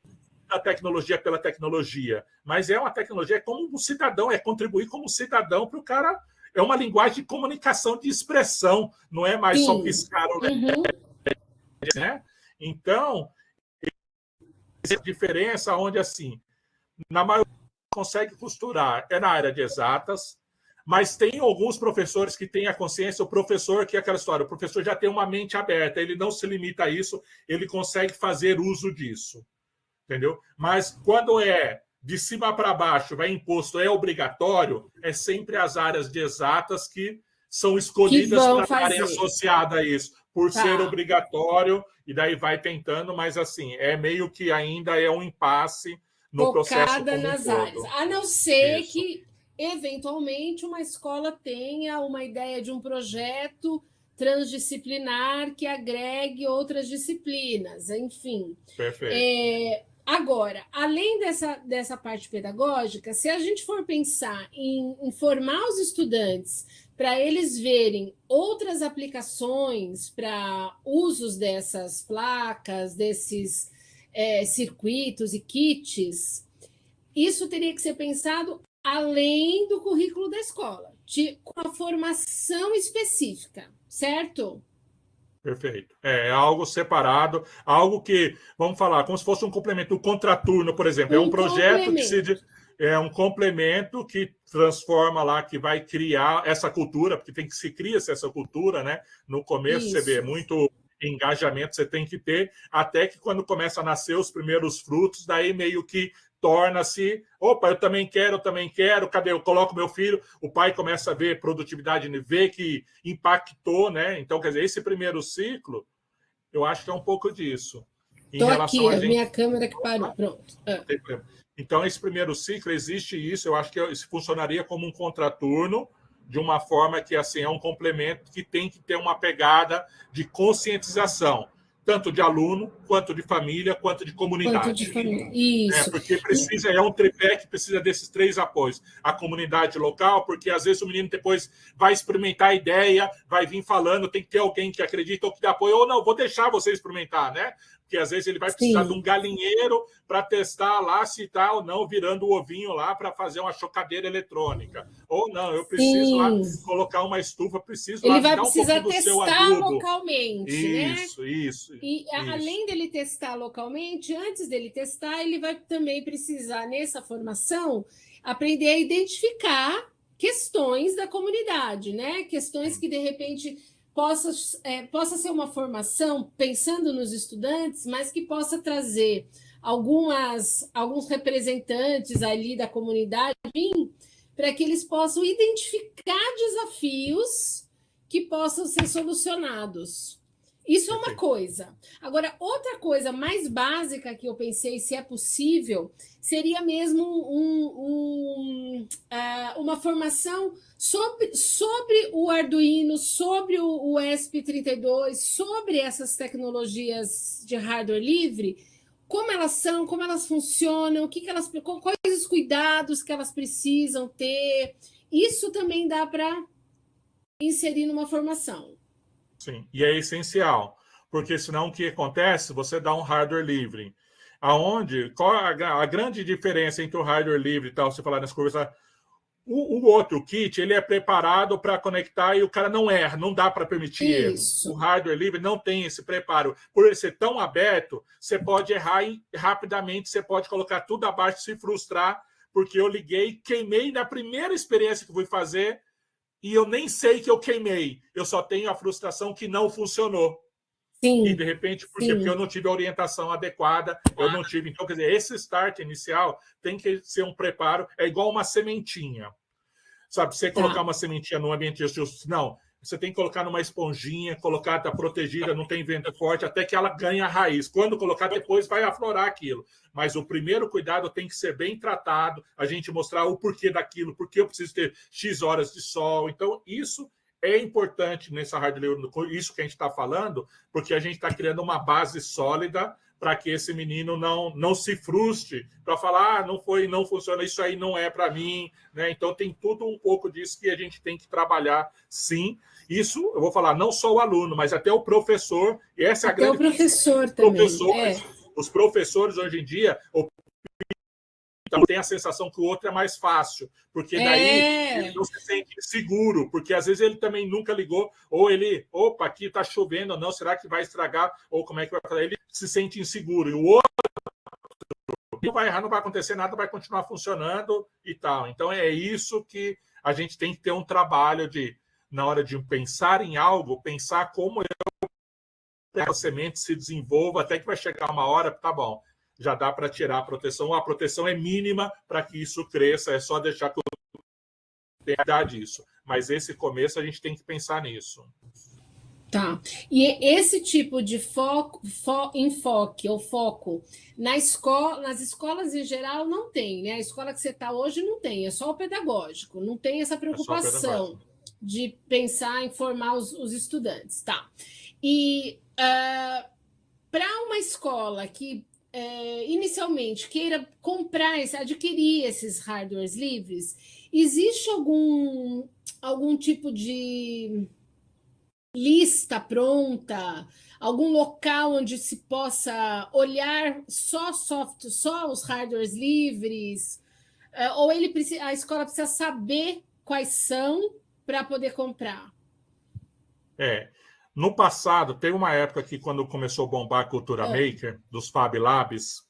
a tecnologia pela tecnologia, mas é uma tecnologia como um cidadão, é contribuir como cidadão para o cara. É uma linguagem de comunicação, de expressão, não é mais só sim. piscar o Uhum. LED, né? Então, essa diferença onde, assim, na maioria consegue costurar é na área de exatas, mas tem alguns professores que têm a consciência, o professor, que é aquela história, o professor já tem uma mente aberta, ele não se limita a isso, ele consegue fazer uso disso, entendeu? Mas quando é de cima para baixo, vai imposto, é obrigatório, é sempre as áreas de exatas que são Que escolhidas vão para estarem fazer. associadas a isso, por ser Tá. obrigatório, e daí vai tentando, mas assim, é meio que ainda é um impasse no processo Focada como um nas áreas. todo. A não ser Isso, que, eventualmente, uma escola tenha uma ideia de um projeto transdisciplinar que agregue outras disciplinas, enfim. perfeito. Agora, além dessa parte pedagógica, se a gente for pensar em formar os estudantes para eles verem outras aplicações para usos dessas placas, desses circuitos e kits, isso teria que ser pensado além do currículo da escola, com uma formação específica, certo? Perfeito. É algo separado, algo que, vamos falar, como se fosse um complemento. O contraturno, por exemplo, é um Um projeto que se complemento. é um complemento que transforma lá, que vai criar essa cultura, porque tem que se cria essa cultura, né? No começo você vê Isso. muito engajamento, você tem que ter, até que quando começa a nascer os primeiros frutos, daí meio que torna-se, opa, eu também quero, cadê? Eu coloco meu filho, o pai começa a ver produtividade, ver que impactou, né? Então, quer dizer, esse primeiro ciclo, eu acho que é um pouco disso. Em Tô relação aqui, a a gente. minha câmera que parou. Pronto. Não tem problema. Então, esse primeiro ciclo, existe isso, eu acho que isso funcionaria como um contraturno, de uma forma que assim é um complemento que tem que ter uma pegada de conscientização, tanto de aluno, quanto de família, quanto de Quanto de comunidade. família. É, Isso. porque precisa, é um tripé que precisa desses três apoios. A comunidade local, porque às vezes o menino depois vai experimentar a ideia, vai vir falando, tem que ter alguém que acredita ou que dá apoio, ou não, vou deixar você experimentar, né? Porque às vezes ele vai precisar de um Sim, galinheiro para testar lá se está ou não virando o ovinho lá para fazer uma chocadeira eletrônica. Ou não, eu preciso lá sim. colocar uma estufa, preciso Ele lá, me vai dá um pouquinho precisar do seu testar adubo. localmente, né? Isso, E isso. além dele testar localmente, antes dele testar, ele vai também precisar, nessa formação, aprender a identificar questões da comunidade, né? Questões Sim, que, de repente, possa ser uma formação pensando nos estudantes, mas que possa trazer alguns representantes ali da comunidade para que eles possam identificar desafios que possam ser solucionados. Isso é uma perfeito. coisa. Agora, outra coisa mais básica que eu pensei, se é possível, seria mesmo uma formação sobre o Arduino, sobre o ESP32, sobre essas tecnologias de hardware livre, como elas são, como elas funcionam, o que, que elas, quais os cuidados que elas precisam ter. Isso também dá para inserir numa formação. Sim, e é essencial, porque senão o que acontece? Você dá um hardware livre. Aonde, qual a grande diferença entre o hardware livre e tal, você falar nas curvas, o outro kit, ele é preparado para conectar e o cara não erra, não dá para permitir erro. O Isso. hardware livre não tem esse preparo. Por ele ser tão aberto, você pode errar e rapidamente, você pode colocar tudo abaixo e se frustrar, porque eu liguei, queimei na primeira experiência que fui fazer, e eu nem sei que eu queimei. Eu só tenho a frustração que não funcionou. E Sim, de repente, por quê? Porque eu sim. não tive a orientação adequada, eu não tive. Então, quer dizer, esse start inicial tem que ser um preparo, é igual uma sementinha. Sabe, você colocar Tá. uma sementinha num ambiente de não, você tem que colocar numa esponjinha, colocar, tá protegida, não tem vento forte, até que ela ganhe a raiz. Quando colocar, depois vai aflorar aquilo. Mas o primeiro cuidado tem que ser bem tratado, a gente mostrar o porquê daquilo, porque eu preciso ter X horas de sol. Então, isso é importante nessa hardware, isso que a gente está falando, porque a gente está criando uma base sólida para que esse menino não se frustre, para falar, não funciona, isso aí não é para mim, né? Então tem tudo um pouco disso que a gente tem que trabalhar, sim. Isso, eu vou falar, não só o aluno, mas até o professor, e essa é a até grande... o professor também. Os professores, hoje em dia, tem a sensação que o outro é mais fácil, porque daí ele não se sente seguro, porque às vezes ele também nunca ligou, ou ele, opa, aqui está chovendo, ou não, será que vai estragar, ou como é que vai fazer? Ele se sente inseguro, e o outro não vai errar, não vai acontecer nada, vai continuar funcionando e tal. Então é isso que a gente tem que ter um trabalho de, na hora de pensar em algo, pensar como a semente se desenvolva, até que vai chegar uma hora, tá bom, já dá para tirar a proteção é mínima para que isso cresça, é só deixar que eu tenha disso. Mas esse começo a gente tem que pensar nisso. Tá. E esse tipo de enfoque ou foco nas escolas em geral não tem, né? A escola que você está hoje não tem, é só o pedagógico, não tem essa preocupação de pensar em formar os estudantes, tá? E para uma escola que inicialmente queira adquirir esses hardwares livres, existe algum tipo de lista pronta, algum local onde se possa olhar só os hardwares livres, ou a escola precisa saber quais são para poder comprar? No passado, teve uma época que, quando começou a bombar a cultura maker, dos Fab Labs,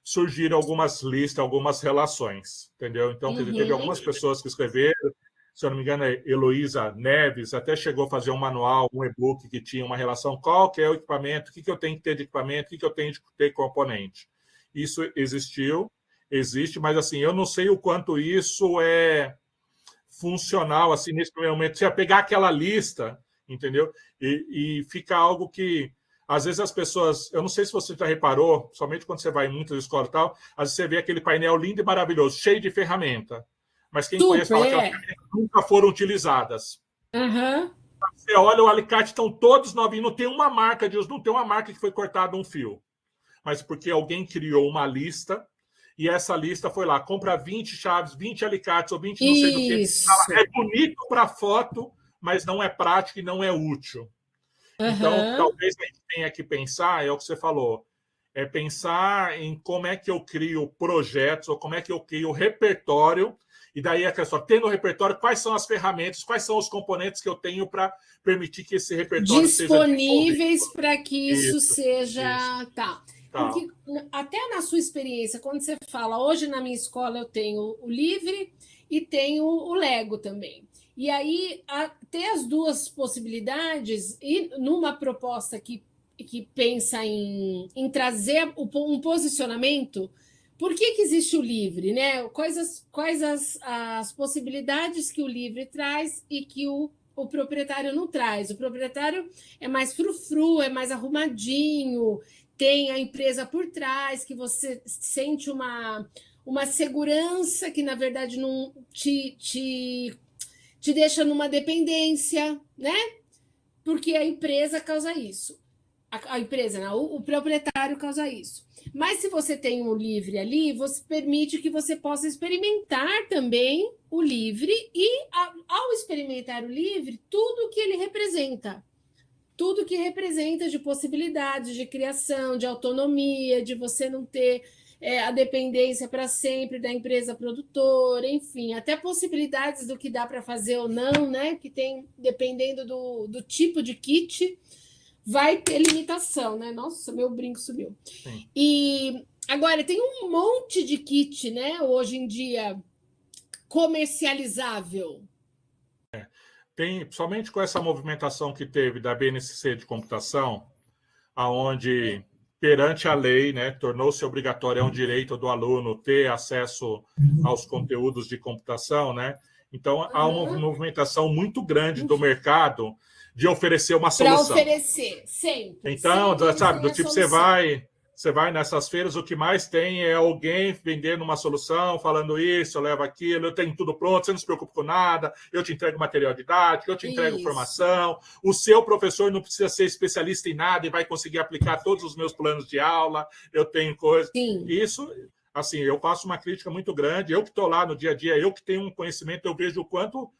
surgiram algumas listas, algumas relações, entendeu? Então, teve algumas pessoas que escreveram, se eu não me engano, a Heloísa Neves até chegou a fazer um manual, um e-book que tinha uma relação, qual que é o equipamento, o que eu tenho que ter de equipamento, o que eu tenho de ter componente. Isso existe, mas assim, eu não sei o quanto isso é funcional, assim, nesse primeiro momento. Você ia pegar aquela lista, entendeu? E fica algo que, às vezes, as pessoas... Eu não sei se você já reparou, somente quando você vai em muitas escolas e tal, às vezes você vê aquele painel lindo e maravilhoso, cheio de ferramenta. Mas quem conhece fala que aquelas ferramentas nunca foram utilizadas. Você olha, o alicate, estão todos novinhos, não tem uma marca de uso, não tem uma marca que foi cortado um fio. Mas porque alguém criou uma lista, e essa lista foi lá, compra 20 chaves, 20 alicates, ou 20 não sei do que. É bonito para foto, mas não é prático e não é útil. Então, talvez a gente tenha que pensar, é o que você falou, é pensar em como é que eu crio projetos, ou como é que eu crio repertório, e daí a questão, tendo o repertório, quais são as ferramentas, quais são os componentes que eu tenho para permitir que esse repertório seja disponíveis para que isso seja... Isso. Tá. Porque até na sua experiência, quando você fala, hoje na minha escola eu tenho o livre e tenho o Lego também. E aí, ter as duas possibilidades, e numa proposta que pensa em trazer um posicionamento, por que existe o livre, né? Quais as possibilidades que o livre traz e que o proprietário não traz? O proprietário é mais frufru, é mais arrumadinho, tem a empresa por trás, que você sente uma segurança que, na verdade, não te deixa numa dependência, né? Porque a empresa causa isso. A empresa, não, o proprietário causa isso. Mas se você tem um livre ali, você permite que você possa experimentar também o livre e, ao experimentar o livre, tudo que ele representa. Tudo que representa de possibilidades de criação, de autonomia, de você não ter a dependência para sempre da empresa produtora, enfim, até possibilidades do que dá para fazer ou não, né? Que tem, dependendo do tipo de kit, vai ter limitação, né? Nossa, meu brinco subiu. Sim. E agora tem um monte de kit, né? Hoje em dia, comercializável. Tem, somente com essa movimentação que teve da BNCC de computação, aonde perante a lei, né, tornou-se obrigatório, é um direito do aluno ter acesso aos conteúdos de computação, né? Então, há uma movimentação muito grande do mercado de oferecer uma solução. Para oferecer, sempre. Então, sempre sabe, do tipo, você vai nessas feiras, o que mais tem é alguém vendendo uma solução, falando isso, eu levo aquilo, eu tenho tudo pronto, você não se preocupa com nada, eu te entrego material didático, eu te entrego formação, o seu professor não precisa ser especialista em nada e vai conseguir aplicar todos os meus planos de aula, eu tenho coisa. Isso, assim, eu faço uma crítica muito grande, eu que estou lá no dia a dia, eu que tenho um conhecimento, eu vejo o quanto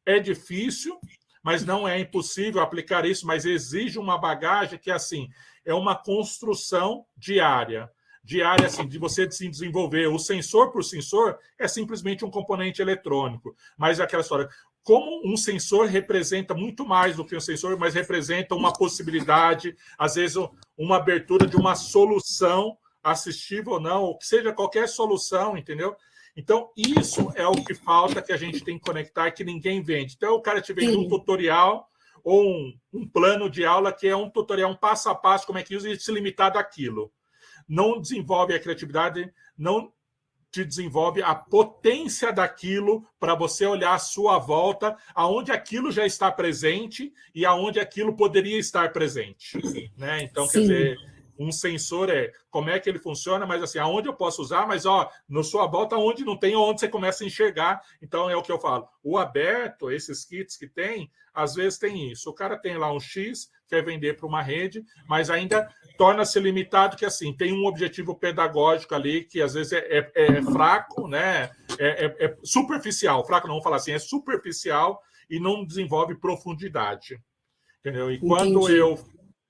é difícil, mas não é impossível aplicar isso, mas exige uma bagagem que, assim, é uma construção diária, assim, de você se desenvolver. O sensor por sensor é simplesmente um componente eletrônico, mas é aquela história, como um sensor representa muito mais do que um sensor, mas representa uma possibilidade, às vezes uma abertura de uma solução, assistível ou não, ou que seja qualquer solução, entendeu? Então, isso é o que falta, que a gente tem que conectar, que ninguém vende. Então, o cara te vende um tutorial ou um plano de aula que é um tutorial, um passo a passo, como é que usa, e se limitado àquilo. Não desenvolve a criatividade, não te desenvolve a potência daquilo para você olhar à sua volta, aonde aquilo já está presente e aonde aquilo poderia estar presente. Né? Então, quer dizer... Um sensor como é que ele funciona, mas assim, aonde eu posso usar, mas na sua volta, onde não tem, onde você começa a enxergar. Então, é o que eu falo. O aberto, esses kits que tem, às vezes tem isso. O cara tem lá um X, quer vender para uma rede, mas ainda torna-se limitado, que assim, tem um objetivo pedagógico ali, que às vezes é fraco, né? É superficial. Fraco não, vamos falar assim, é superficial e não desenvolve profundidade. Entendeu? E quando eu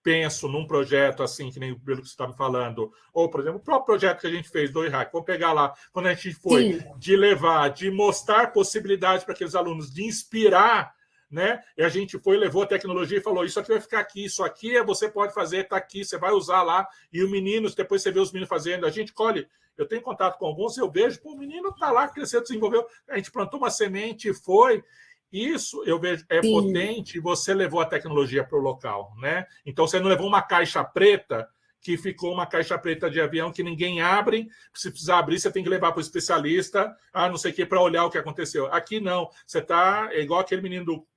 penso num projeto assim, que nem pelo que você está me falando, ou, por exemplo, o próprio projeto que a gente fez do IHAC, vamos pegar lá, quando a gente foi de mostrar possibilidades para aqueles alunos, de inspirar, né? E a gente foi, levou a tecnologia e falou, isso aqui vai ficar aqui, isso aqui você pode fazer, está aqui, você vai usar lá, e os meninos, depois você vê os meninos fazendo, a gente colhe, eu tenho contato com alguns, eu vejo, o menino está lá, cresceu, desenvolveu, a gente plantou uma semente e foi. Isso eu vejo potente, e você levou a tecnologia para o local, né? Então você não levou uma caixa preta que ficou uma caixa preta de avião que ninguém abre. Se precisar abrir, você tem que levar para o especialista, não sei o que, para olhar o que aconteceu. Aqui não, você está igual aquele menino do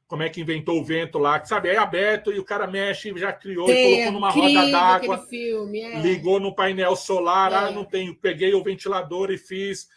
como é que inventou o vento lá, que sabe, é aberto e o cara mexe, já criou e colocou numa roda d'água, ligou no painel solar, não tenho, peguei o ventilador e fiz.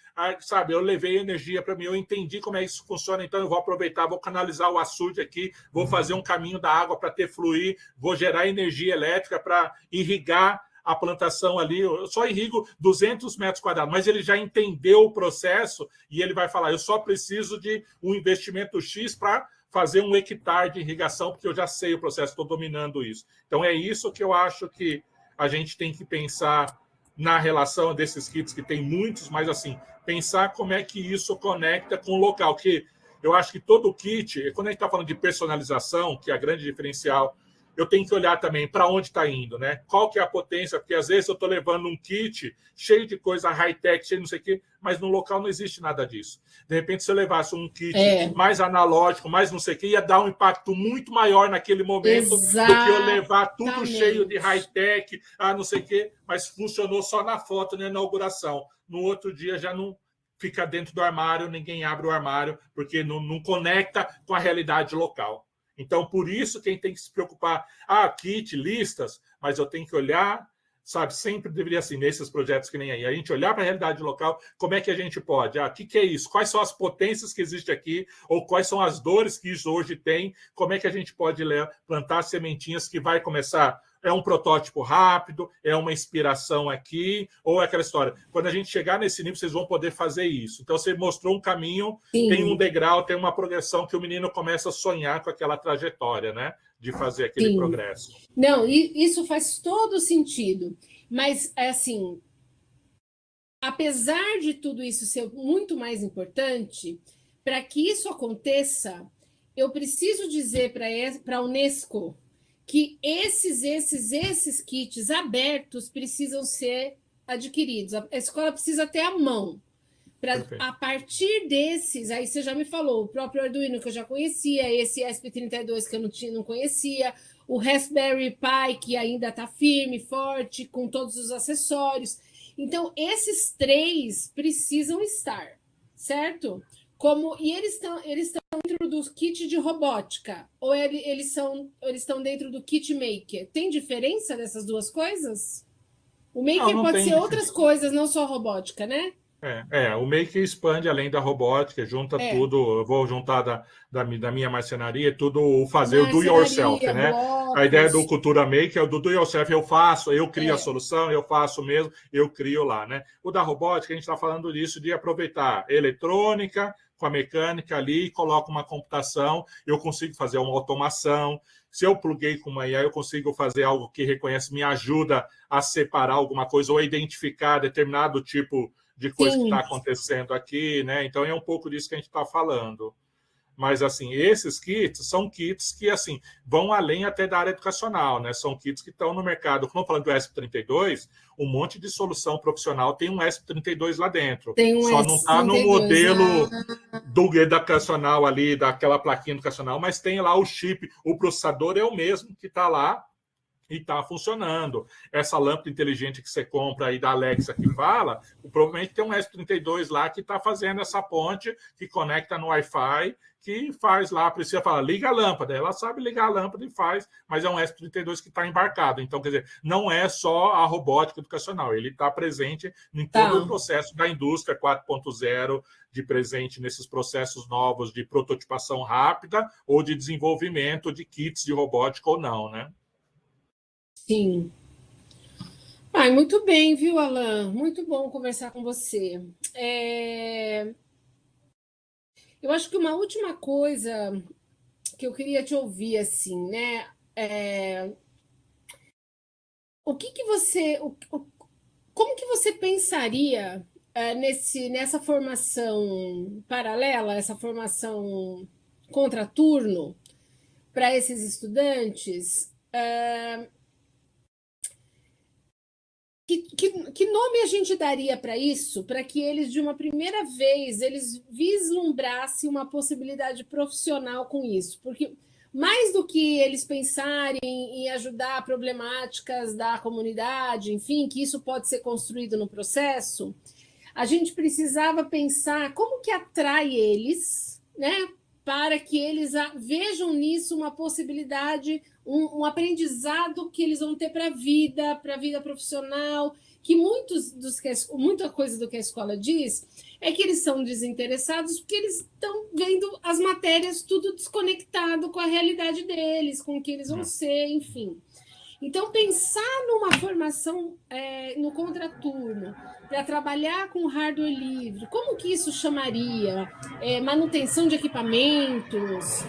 Sabe, eu levei energia para mim, eu entendi como é que isso funciona, então eu vou aproveitar, vou canalizar o açude aqui, vou fazer um caminho da água para ter fluir, vou gerar energia elétrica para irrigar a plantação ali, eu só irrigo 200 metros quadrados, mas ele já entendeu o processo e ele vai falar, eu só preciso de um investimento X para fazer 1 hectare de irrigação, porque eu já sei o processo, estou dominando isso. Então é isso que eu acho que a gente tem que pensar na relação desses kits, que tem muitos, mas assim, pensar como é que isso conecta com o local, que eu acho que todo kit, quando a gente está falando de personalização, que é a grande diferencial, eu tenho que olhar também para onde está indo, né? Qual que é a potência, porque às vezes eu estou levando um kit cheio de coisa high-tech, cheio de não sei o quê, mas no local não existe nada disso. De repente, se eu levasse um kit mais analógico, mais não sei o quê, ia dar um impacto muito maior naquele momento do que eu levar tudo cheio de high-tech, não sei o quê, mas funcionou só na foto, na inauguração. No outro dia já não fica dentro do armário, ninguém abre o armário, porque não conecta com a realidade local. Então, por isso, quem tem que se preocupar, kit, listas, mas eu tenho que olhar, sabe, sempre deveria assim, nesses projetos que nem aí, a gente olhar para a realidade local, como é que a gente pode, o que é isso? Quais são as potências que existem aqui, ou quais são as dores que isso hoje tem, como é que a gente pode plantar sementinhas que vai começar, é um protótipo rápido, é uma inspiração aqui, ou é aquela história, quando a gente chegar nesse nível, vocês vão poder fazer isso. Então, você mostrou um caminho, tem um degrau, tem uma progressão que o menino começa a sonhar com aquela trajetória, né? De fazer aquele progresso. Não, isso faz todo sentido. Mas, assim, apesar de tudo isso ser muito mais importante, para que isso aconteça, eu preciso dizer para a Unesco que esses kits abertos precisam ser adquiridos. A escola precisa ter à mão. A partir desses, aí você já me falou, o próprio Arduino que eu já conhecia, esse ESP32 que eu não conhecia, o Raspberry Pi que ainda está firme, forte, com todos os acessórios. Então, esses 3 precisam estar, certo? E eles estão dentro do kit de robótica? Ou eles estão dentro do kit maker? Tem diferença dessas duas coisas? O maker Não pode tem ser diferença. outras coisas, não só robótica, né? O Maker expande além da robótica, junta tudo, eu vou juntar da minha marcenaria, tudo fazer o do yourself, Marcenaria, né? A ideia do blocos. Cultura Maker é o do yourself, eu faço, eu crio a É. solução, eu faço mesmo, eu crio lá, né? O da robótica, a gente está falando disso, de aproveitar eletrônica com a mecânica ali, coloco uma computação, eu consigo fazer uma automação. Se eu pluguei com uma IA, eu consigo fazer algo que reconhece, me ajuda a separar alguma coisa ou a identificar determinado tipo de coisa que Sim. está acontecendo aqui, né? Então é um pouco disso que a gente está falando. Mas assim, esses kits são kits que assim vão além até da área educacional, né? São kits que estão no mercado. Como eu falando do ESP32, um monte de solução profissional tem um ESP32 lá dentro. Tem um Só não está no S32. modelo do educacional ali, daquela plaquinha educacional, mas tem lá o chip, o processador é o mesmo que está lá e está funcionando. Essa lâmpada inteligente que você compra aí da Alexa que fala, provavelmente tem um S32 lá que está fazendo essa ponte que conecta no Wi-Fi, que faz lá, precisa falar, liga a lâmpada. Ela sabe ligar a lâmpada e faz, mas é um S32 que está embarcado. Então, quer dizer, não é só a robótica educacional, ele está presente em todo o processo da indústria 4.0, de presente nesses processos novos de prototipação rápida ou de desenvolvimento de kits de robótica ou não, né? Sim. Muito bem, viu, Alan? Muito bom conversar com você. Eu acho que uma última coisa que eu queria te ouvir, assim, né? O que que você, como que você pensaria nessa formação paralela, essa formação contraturno para esses estudantes? Que nome a gente daria para isso, para que eles, de uma primeira vez, eles vislumbrassem uma possibilidade profissional com isso? Porque mais do que eles pensarem em ajudar problemáticas da comunidade, enfim, que isso pode ser construído no processo, a gente precisava pensar como que atrai eles, né, para que eles vejam nisso uma possibilidade, um aprendizado que eles vão ter para a vida profissional, que muita coisa do que a escola diz é que eles são desinteressados porque eles estão vendo as matérias tudo desconectado com a realidade deles, com o que eles vão ser, enfim. Então, pensar numa formação no contraturno, para trabalhar com hardware livre, como que isso chamaria? Manutenção de equipamentos?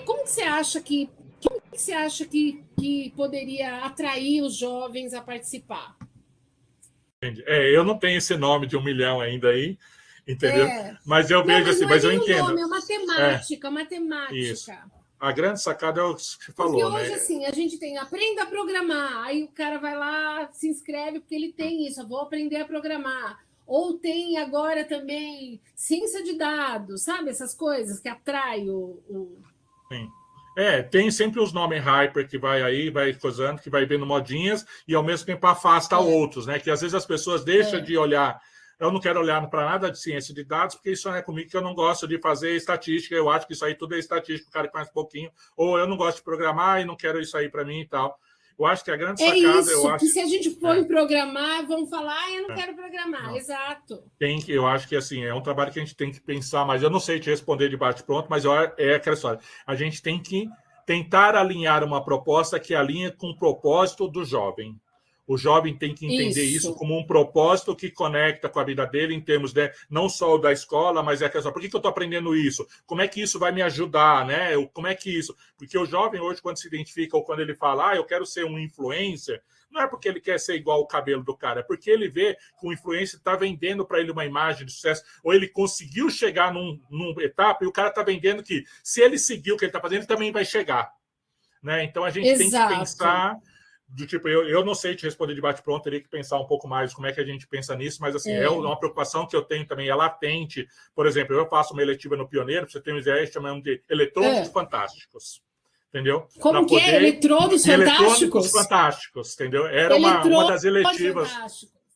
Como que você acha que poderia atrair os jovens a participar? Eu não tenho esse nome de 1 milhão ainda aí, entendeu? Mas eu vejo assim, mas eu entendo. Nome, é matemática. Isso. A grande sacada é o que você falou, porque hoje, né? Assim, a gente tem aprenda a programar, aí o cara vai lá, se inscreve porque ele tem isso, eu vou aprender a programar. Ou tem agora também ciência de dados, sabe? Essas coisas que atrai Sim. Tem sempre os nomes hyper que vai aí, vai coisando, que vai vendo modinhas e ao mesmo tempo afasta outros, né? Que às vezes as pessoas deixam de olhar. Eu não quero olhar para nada de ciência de dados, porque isso não é comigo, que eu não gosto de fazer estatística, eu acho que isso aí tudo é estatística, o cara conhece um pouquinho, ou eu não gosto de programar e não quero isso aí para mim e tal. Eu acho que a grande sacada... isso, que se a gente for programar, vão falar, eu não quero programar. Não. Exato. Eu acho que assim, é um trabalho que a gente tem que pensar, mas eu não sei te responder de bate-pronto, mas é aquela história. A gente tem que tentar alinhar uma proposta que alinhe com o propósito do jovem. O jovem tem que entender isso como um propósito que conecta com a vida dele em termos de não só da escola, mas por que eu estou aprendendo isso? Como é que isso vai me ajudar, né? Como é que isso? Porque o jovem hoje, quando se identifica ou quando ele fala, eu quero ser um influencer, não é porque ele quer ser igual o cabelo do cara, é porque ele vê que o influencer está vendendo para ele uma imagem de sucesso, ou ele conseguiu chegar numa etapa e o cara está vendendo que se ele seguir o que ele está fazendo, ele também vai chegar. Né? Então a gente tem que pensar... Do tipo, eu não sei te responder de bate-pronto, teria que pensar um pouco mais como é que a gente pensa nisso, mas assim, é uma preocupação que eu tenho também, é latente. Por exemplo, eu faço uma eletiva no Pioneiro, para você ter uma ideia, chamamos de eletrônicos fantásticos. Entendeu? Como que é? Eletrodos fantásticos? Eletrônicos fantásticos, entendeu? Era uma das eletivas.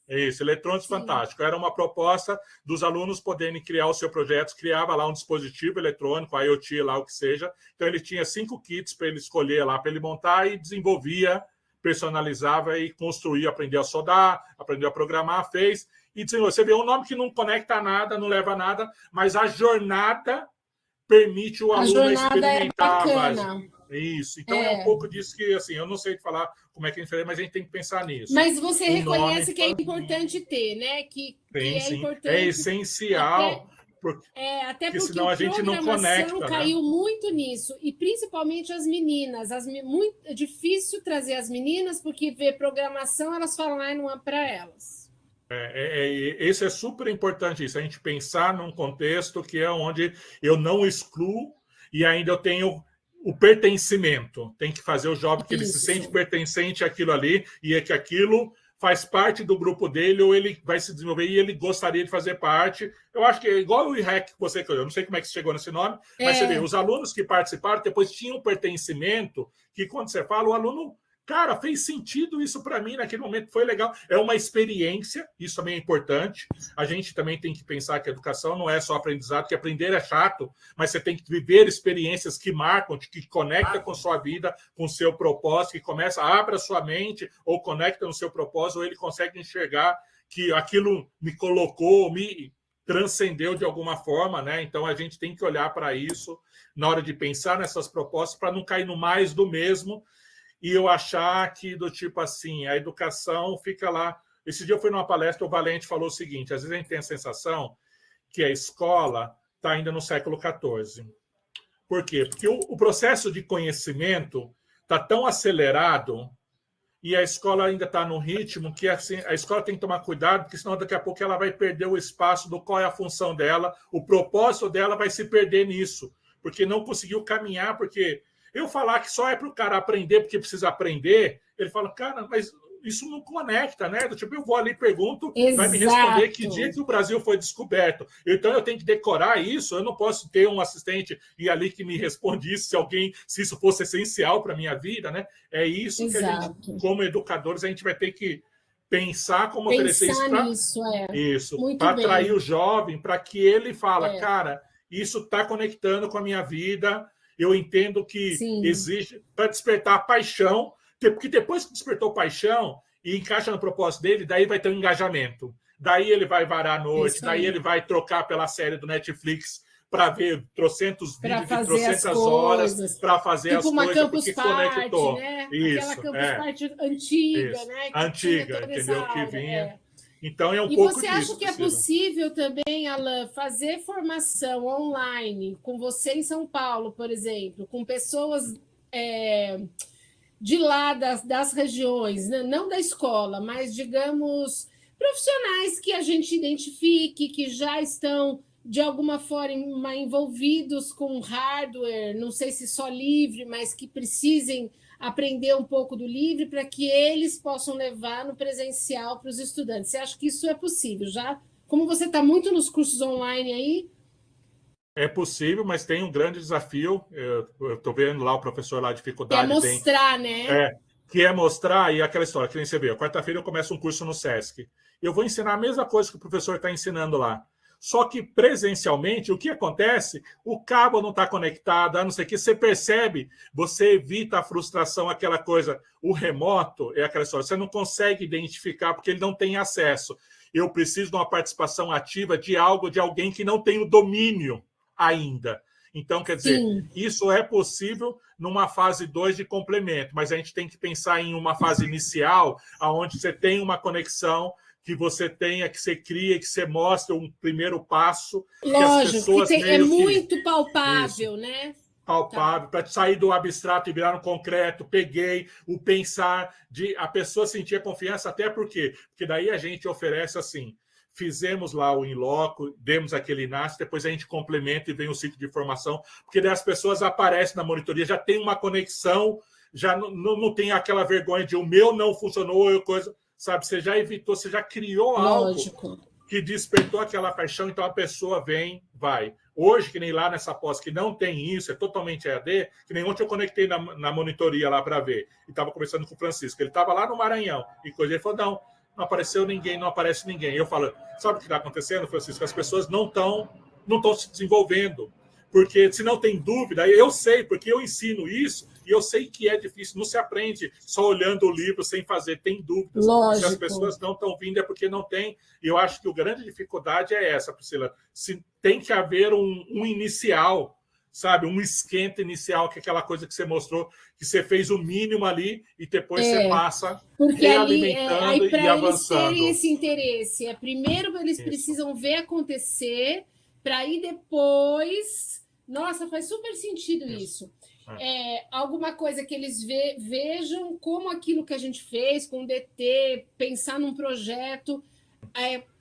Isso, Eletrônicos Fantástico. Era uma proposta dos alunos poderem criar o seu projeto, criava lá um dispositivo eletrônico, IoT, lá o que seja. Então, ele tinha 5 kits para ele escolher lá, para ele montar e desenvolvia, personalizava e construía, aprendeu a soldar, aprendeu a programar, fez. E você vê um nome que não conecta a nada, não leva a nada, mas a jornada permite o aluno experimentar mais. Isso. Então, é um pouco disso que, assim, eu não sei falar como é que a gente faz, mas a gente tem que pensar nisso. Mas você reconhece que é importante ter, né? Que é importante. É essencial. Até porque senão a gente não conecta, caiu muito nisso. E principalmente as meninas. É difícil trazer as meninas, porque ver programação, elas falam, não é para elas. Esse é super importante, isso, a gente pensar num contexto que é onde eu não excluo e ainda eu tenho o pertencimento. Tem que fazer o jovem que ele se sente pertencente àquilo ali e é que aquilo faz parte do grupo dele ou ele vai se desenvolver e ele gostaria de fazer parte. Eu acho que é igual o IREC que você... Eu não sei como é que chegou nesse nome, mas você vê, os alunos que participaram depois tinham um pertencimento que quando você fala, o aluno... Cara, fez sentido isso para mim naquele momento, foi legal. É uma experiência, isso também é importante. A gente também tem que pensar que a educação não é só aprendizado, que aprender é chato, mas você tem que viver experiências que marcam, que conectam com sua vida, com o seu propósito, que começa, abre a sua mente, ou conecta no seu propósito, ou ele consegue enxergar que aquilo me colocou, me transcendeu de alguma forma, né? Então a gente tem que olhar para isso na hora de pensar nessas propostas para não cair no mais do mesmo. E eu achar que, do tipo assim, a educação fica lá. Esse dia eu fui numa palestra, o Valente falou o seguinte: às vezes a gente tem a sensação que a escola está ainda no século XIV. Por quê? Porque o processo de conhecimento está tão acelerado e a escola ainda está num ritmo que assim, a escola tem que tomar cuidado, porque senão daqui a pouco ela vai perder o espaço do qual é a função dela, o propósito dela vai se perder nisso, porque não conseguiu caminhar, porque... Eu falar que só é para o cara aprender porque precisa aprender, ele fala, cara, mas isso não conecta, né? Tipo, eu vou ali e pergunto, vai me responder que dia que o Brasil foi descoberto. Então eu tenho que decorar isso, eu não posso ter um assistente e ali que me responde isso, se isso fosse essencial para a minha vida, né? É isso que a gente, como educadores, a gente vai ter que pensar como oferecer isso para atrair o jovem, para que ele fale, cara, isso está conectando com a minha vida. Eu entendo que existe para despertar paixão, porque depois que despertou paixão e encaixa no propósito dele, daí vai ter um engajamento. Daí ele vai varar à noite, daí ele vai trocar pela série do Netflix para ver trocentos vídeos de trocentas horas para fazer tipo as coisas, porque conectou. Né? Aquela Campus Party antiga, né? Antiga, entendeu? Que vinha... Então, é um e pouco você disso, acha que é possível também, Alan, fazer formação online com você em São Paulo, por exemplo, com pessoas de lá das regiões, né? Não da escola, mas, digamos, profissionais que a gente identifique, que já estão, de alguma forma, envolvidos com hardware, não sei se só livre, mas que precisem aprender um pouco do livre para que eles possam levar no presencial para os estudantes. Você acha que isso é possível? Já, como você está muito nos cursos online aí? É possível, mas tem um grande desafio. Eu estou vendo lá o professor lá, a dificuldade. Que é mostrar, né? Que é mostrar, e aquela história, que nem você vê, quarta-feira eu começo um curso no SESC. Eu vou ensinar a mesma coisa que o professor está ensinando lá. Só que presencialmente, o que acontece? O cabo não está conectado, a não ser que você percebe, você evita a frustração, aquela coisa. O remoto é aquela história, você não consegue identificar porque ele não tem acesso. Eu preciso de uma participação ativa de algo, de alguém que não tem o domínio ainda. Então, quer dizer, isso é possível numa fase 2 de complemento, mas a gente tem que pensar em uma fase inicial, onde você tem uma conexão, que você tenha, que você cria, que você mostre um primeiro passo. Lógico, que é muito palpável, né? Palpável, para sair do abstrato e virar no concreto, peguei o pensar, de a pessoa sentir a confiança, até porque daí a gente oferece assim, fizemos lá o in-loco, demos aquele NAS, depois a gente complementa e vem o ciclo de formação, porque daí as pessoas aparecem na monitoria, já tem uma conexão, já não tem aquela vergonha de o meu não funcionou, ou coisa... Sabe, você já evitou, você já criou algo que despertou aquela paixão, então a pessoa vem, vai. Hoje, que nem lá nessa pós que não tem isso, é totalmente EAD, que nem ontem eu conectei na monitoria lá para ver, e estava conversando com o Francisco, ele estava lá no Maranhão, e ele falou, não, não apareceu ninguém, não aparece ninguém. Eu falo, sabe o que está acontecendo, Francisco? As pessoas não estão se desenvolvendo. Porque se não tem dúvida, eu sei, porque eu ensino isso, e eu sei que é difícil, não se aprende só olhando o livro sem fazer, tem dúvidas. Lógico. Se as pessoas não estão vindo é porque não tem. E eu acho que a grande dificuldade é essa, Priscila. Se tem que haver um inicial, sabe? Um esquenta inicial, que é aquela coisa que você mostrou, que você fez o mínimo ali e depois você passa realimentando e avançando. Eles terem esse interesse, primeiro eles precisam ver acontecer, para aí depois... Nossa, faz super sentido isso. Alguma coisa que eles vejam como aquilo que a gente fez com o DT, pensar num projeto,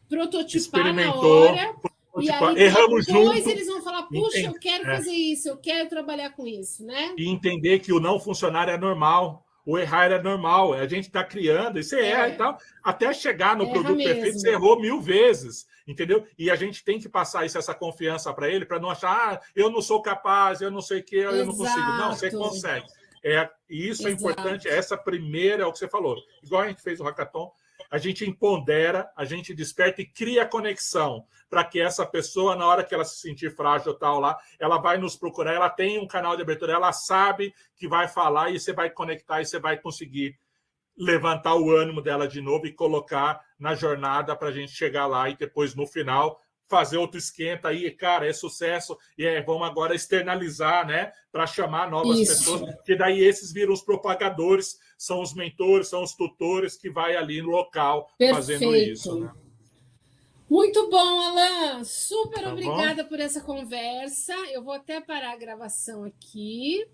prototipar na hora, e aí erramos depois junto, eles vão falar, puxa, eu quero fazer isso, eu quero trabalhar com isso, né? E entender que o não funcionar é normal, o errar é normal, a gente está criando, e você erra e tal, até chegar no produto perfeito, você errou 1000 vezes, entendeu? E a gente tem que passar essa confiança para ele, para não achar, eu não sou capaz, eu não sei o que, eu não consigo. Não, você consegue. E isso é importante, essa primeira, é o que você falou, igual a gente fez o hackathon, a gente empodera, a gente desperta e cria conexão para que essa pessoa, na hora que ela se sentir frágil tal lá, ela vai nos procurar, ela tem um canal de abertura, ela sabe que vai falar e você vai conectar e você vai conseguir levantar o ânimo dela de novo e colocar na jornada para a gente chegar lá e depois, no final, fazer outro esquenta aí, cara, é sucesso, e vamos agora externalizar, né, para chamar novas pessoas, que daí esses viram os propagadores, são os mentores, são os tutores que vai ali no local fazendo isso, né? Muito bom, Alan, super obrigada por essa conversa. Eu vou até parar a gravação aqui.